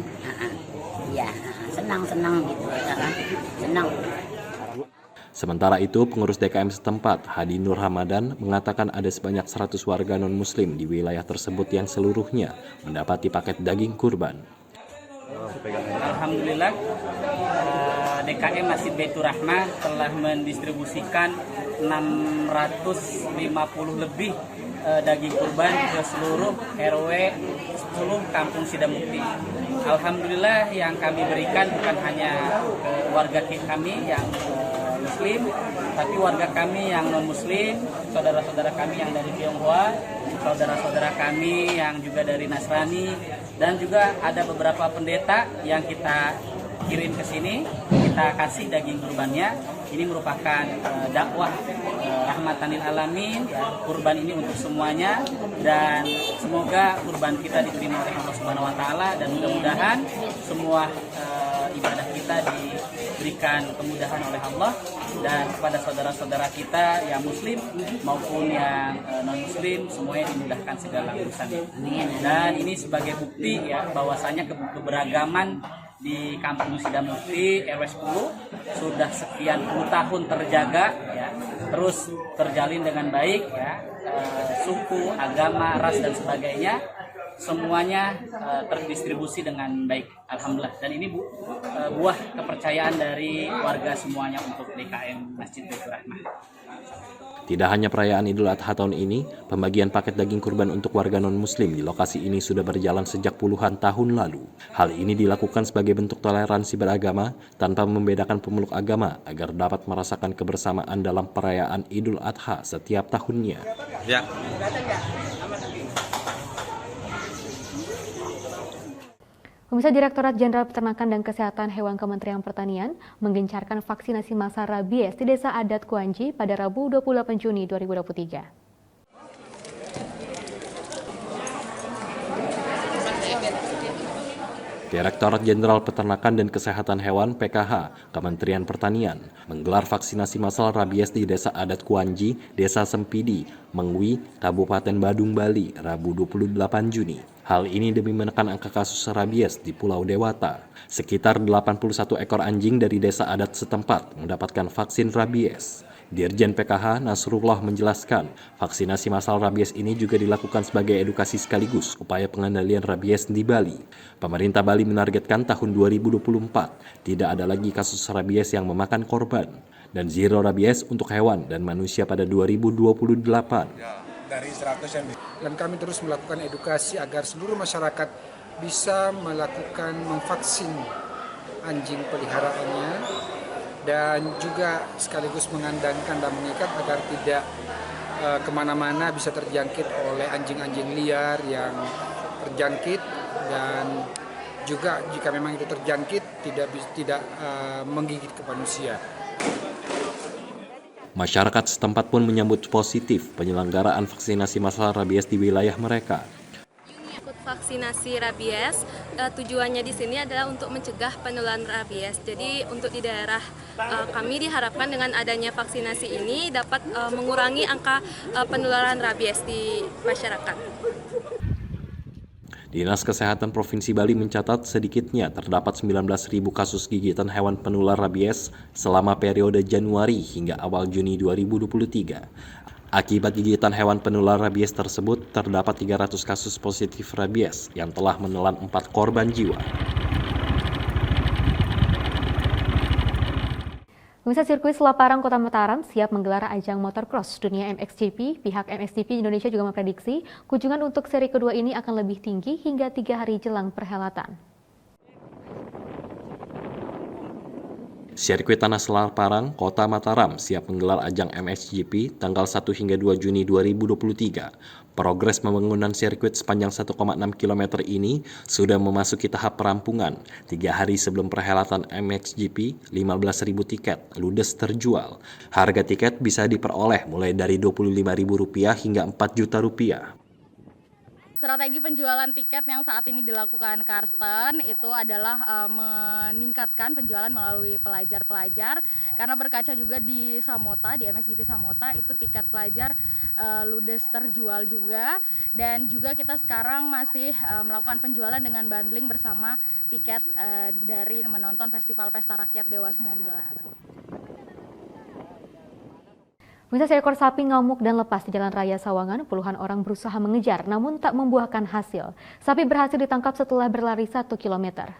Iya, senang gitu, senang. Sementara itu, pengurus DKM setempat, Hadi Nur Hamadan, mengatakan ada sebanyak 100 warga non-muslim di wilayah tersebut yang seluruhnya mendapati paket daging kurban. Alhamdulillah, DKM Masjid Baitur Rahmah telah mendistribusikan 650 lebih daging kurban ke seluruh RW 10 Kampung Sidamukti. Alhamdulillah, yang kami berikan bukan hanya ke warga kami yang muslim, tapi warga kami yang non-muslim, saudara-saudara kami yang dari Tionghoa, saudara-saudara kami yang juga dari Nasrani, dan juga ada beberapa pendeta yang kita kirim ke sini, kita kasih daging kurbannya. Ini merupakan dakwah rahmatan lil alamin, ya, kurban ini untuk semuanya, dan semoga kurban kita diterima oleh Allah Subhanahu wa taala, dan mudah-mudahan semua ibadah kita diberikan kemudahan oleh Allah, dan kepada saudara-saudara kita yang muslim maupun yang non-muslim semuanya dimudahkan segala urusannya. Dan ini sebagai bukti ya bahwasanya keberagaman di Kampung Sidamukti RW 10 sudah sekian puluh tahun terjaga ya, terus terjalin dengan baik ya, suku, agama, ras dan sebagainya semuanya terdistribusi dengan baik, alhamdulillah. Dan ini buah kepercayaan dari warga semuanya untuk DKM Masjid Baitur Rahmah. Tidak hanya perayaan Idul Adha tahun ini, pembagian paket daging kurban untuk warga non-muslim di lokasi ini sudah berjalan sejak puluhan tahun lalu. Hal ini dilakukan sebagai bentuk toleransi beragama tanpa membedakan pemeluk agama agar dapat merasakan kebersamaan dalam perayaan Idul Adha setiap tahunnya. Ya. Pemirsa, Direktorat Jenderal Peternakan dan Kesehatan Hewan Kementerian Pertanian menggencarkan vaksinasi massal rabies di Desa Adat Kuanji pada Rabu 28 Juni 2023. Direktorat Jenderal Peternakan dan Kesehatan Hewan (PKH) Kementerian Pertanian menggelar vaksinasi massal rabies di Desa Adat Kuanji, Desa Sempidi, Mengwi, Kabupaten Badung, Bali, Rabu 28 Juni. Hal ini demi menekan angka kasus rabies di Pulau Dewata. Sekitar 81 ekor anjing dari desa adat setempat mendapatkan vaksin rabies. Dirjen PKH Nasrullah menjelaskan, vaksinasi massal rabies ini juga dilakukan sebagai edukasi sekaligus upaya pengendalian rabies di Bali. Pemerintah Bali menargetkan tahun 2024 tidak ada lagi kasus rabies yang memakan korban dan zero rabies untuk hewan dan manusia pada 2028. Dari 100 yang dan kami terus melakukan edukasi agar seluruh masyarakat bisa melakukan memvaksin anjing peliharaannya dan juga sekaligus mengandangkan dan mengikat agar tidak kemana-mana bisa terjangkit oleh anjing-anjing liar yang terjangkit, dan juga jika memang itu terjangkit tidak menggigit ke manusia. Masyarakat setempat pun menyambut positif penyelenggaraan vaksinasi masal rabies di wilayah mereka. Vaksinasi rabies tujuannya di sini adalah untuk mencegah penularan rabies. Jadi untuk di daerah kami diharapkan dengan adanya vaksinasi ini dapat mengurangi angka penularan rabies di masyarakat. Dinas Kesehatan Provinsi Bali mencatat sedikitnya terdapat 19.000 kasus gigitan hewan penular rabies selama periode Januari hingga awal Juni 2023. Akibat gigitan hewan penular rabies tersebut, terdapat 300 kasus positif rabies yang telah menelan 4 korban jiwa. Pemirsa, sirkuit Selaparang Kota Mataram siap menggelar ajang motocross dunia MXGP. Pihak MXGP Indonesia juga memprediksi kunjungan untuk seri kedua ini akan lebih tinggi hingga 3 hari jelang perhelatan. Sirkuit Tanah Selaparang, Kota Mataram siap menggelar ajang MXGP tanggal 1 hingga 2 Juni 2023. Progres pembangunan sirkuit sepanjang 1,6 km ini sudah memasuki tahap perampungan. 3 hari sebelum perhelatan MXGP, 15.000 tiket ludes terjual. Harga tiket bisa diperoleh mulai dari Rp25.000 hingga Rp4.000.000. Strategi penjualan tiket yang saat ini dilakukan Karsten itu adalah meningkatkan penjualan melalui pelajar-pelajar, karena berkaca juga di Samota, di MXGP Samota itu tiket pelajar ludes terjual juga, dan juga kita sekarang masih melakukan penjualan dengan bundling bersama tiket dari menonton Festival Pesta Rakyat Dewa 19. Pemirsa, seekor sapi ngamuk dan lepas di Jalan Raya Sawangan. Puluhan orang berusaha mengejar namun tak membuahkan hasil. Sapi berhasil ditangkap setelah berlari 1 km.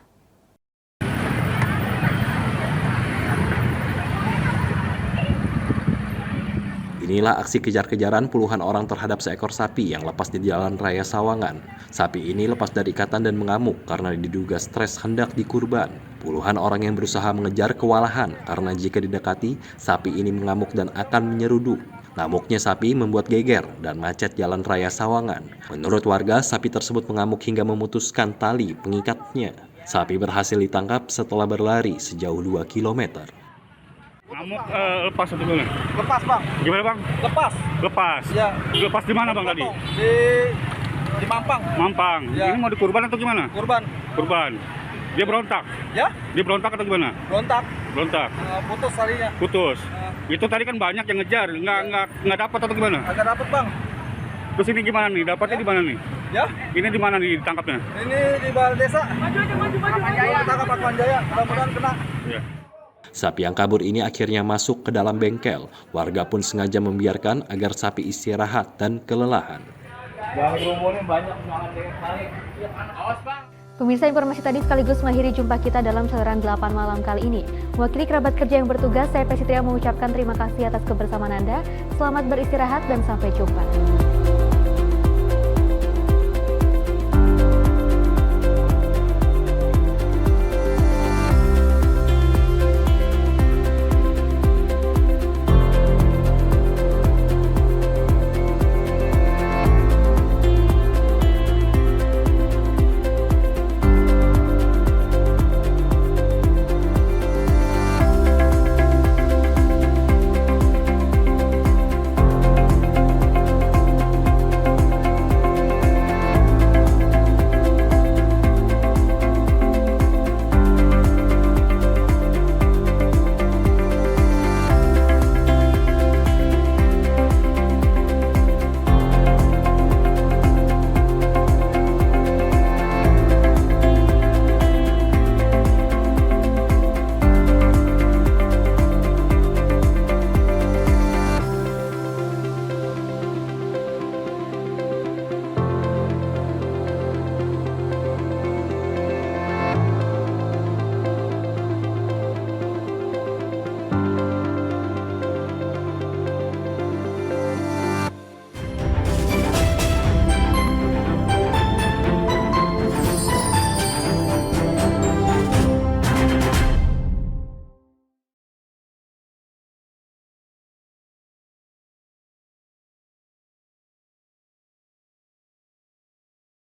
Inilah aksi kejar-kejaran puluhan orang terhadap seekor sapi yang lepas di Jalan Raya Sawangan. Sapi ini lepas dari ikatan dan mengamuk karena diduga stres hendak dikurban. Puluhan orang yang berusaha mengejar kewalahan karena jika didekati, sapi ini mengamuk dan akan menyeruduk. Ngamuknya sapi membuat geger dan macet Jalan Raya Sawangan. Menurut warga, sapi tersebut mengamuk hingga memutuskan tali pengikatnya. Sapi berhasil ditangkap setelah berlari sejauh 2 km. Ngamuk lepas atau gimana? Lepas, Bang. Gimana, Bang? Lepas. Lepas? Ya. Lepas di mana, Bang, tadi? Di Mampang. Mampang. Ya. Ini mau dikurban atau gimana? Kurban. Kurban. Dia berontak? Ya? Dia berontak atau gimana? Berontak. Berontak. Putus talinya. Putus. Itu tadi kan banyak yang ngejar, nggak dapat atau gimana? Agak dapat, Bang. Terus ini gimana nih? Dapatnya di mana nih? Ya? Ini di mana nih ditangkapnya? Ini di Balai Desa. Maju. Tangkap Pakuan Jaya. Mudah-mudahan kena. Ya. Sapi yang kabur ini akhirnya masuk ke dalam bengkel. Warga pun sengaja membiarkan agar sapi istirahat dan kelelahan. Pemirsa, informasi tadi sekaligus mengakhiri jumpa kita dalam saluran 8 malam kali ini. Mewakili kerabat kerja yang bertugas, saya Pesitria mengucapkan terima kasih atas kebersamaan Anda. Selamat beristirahat dan sampai jumpa.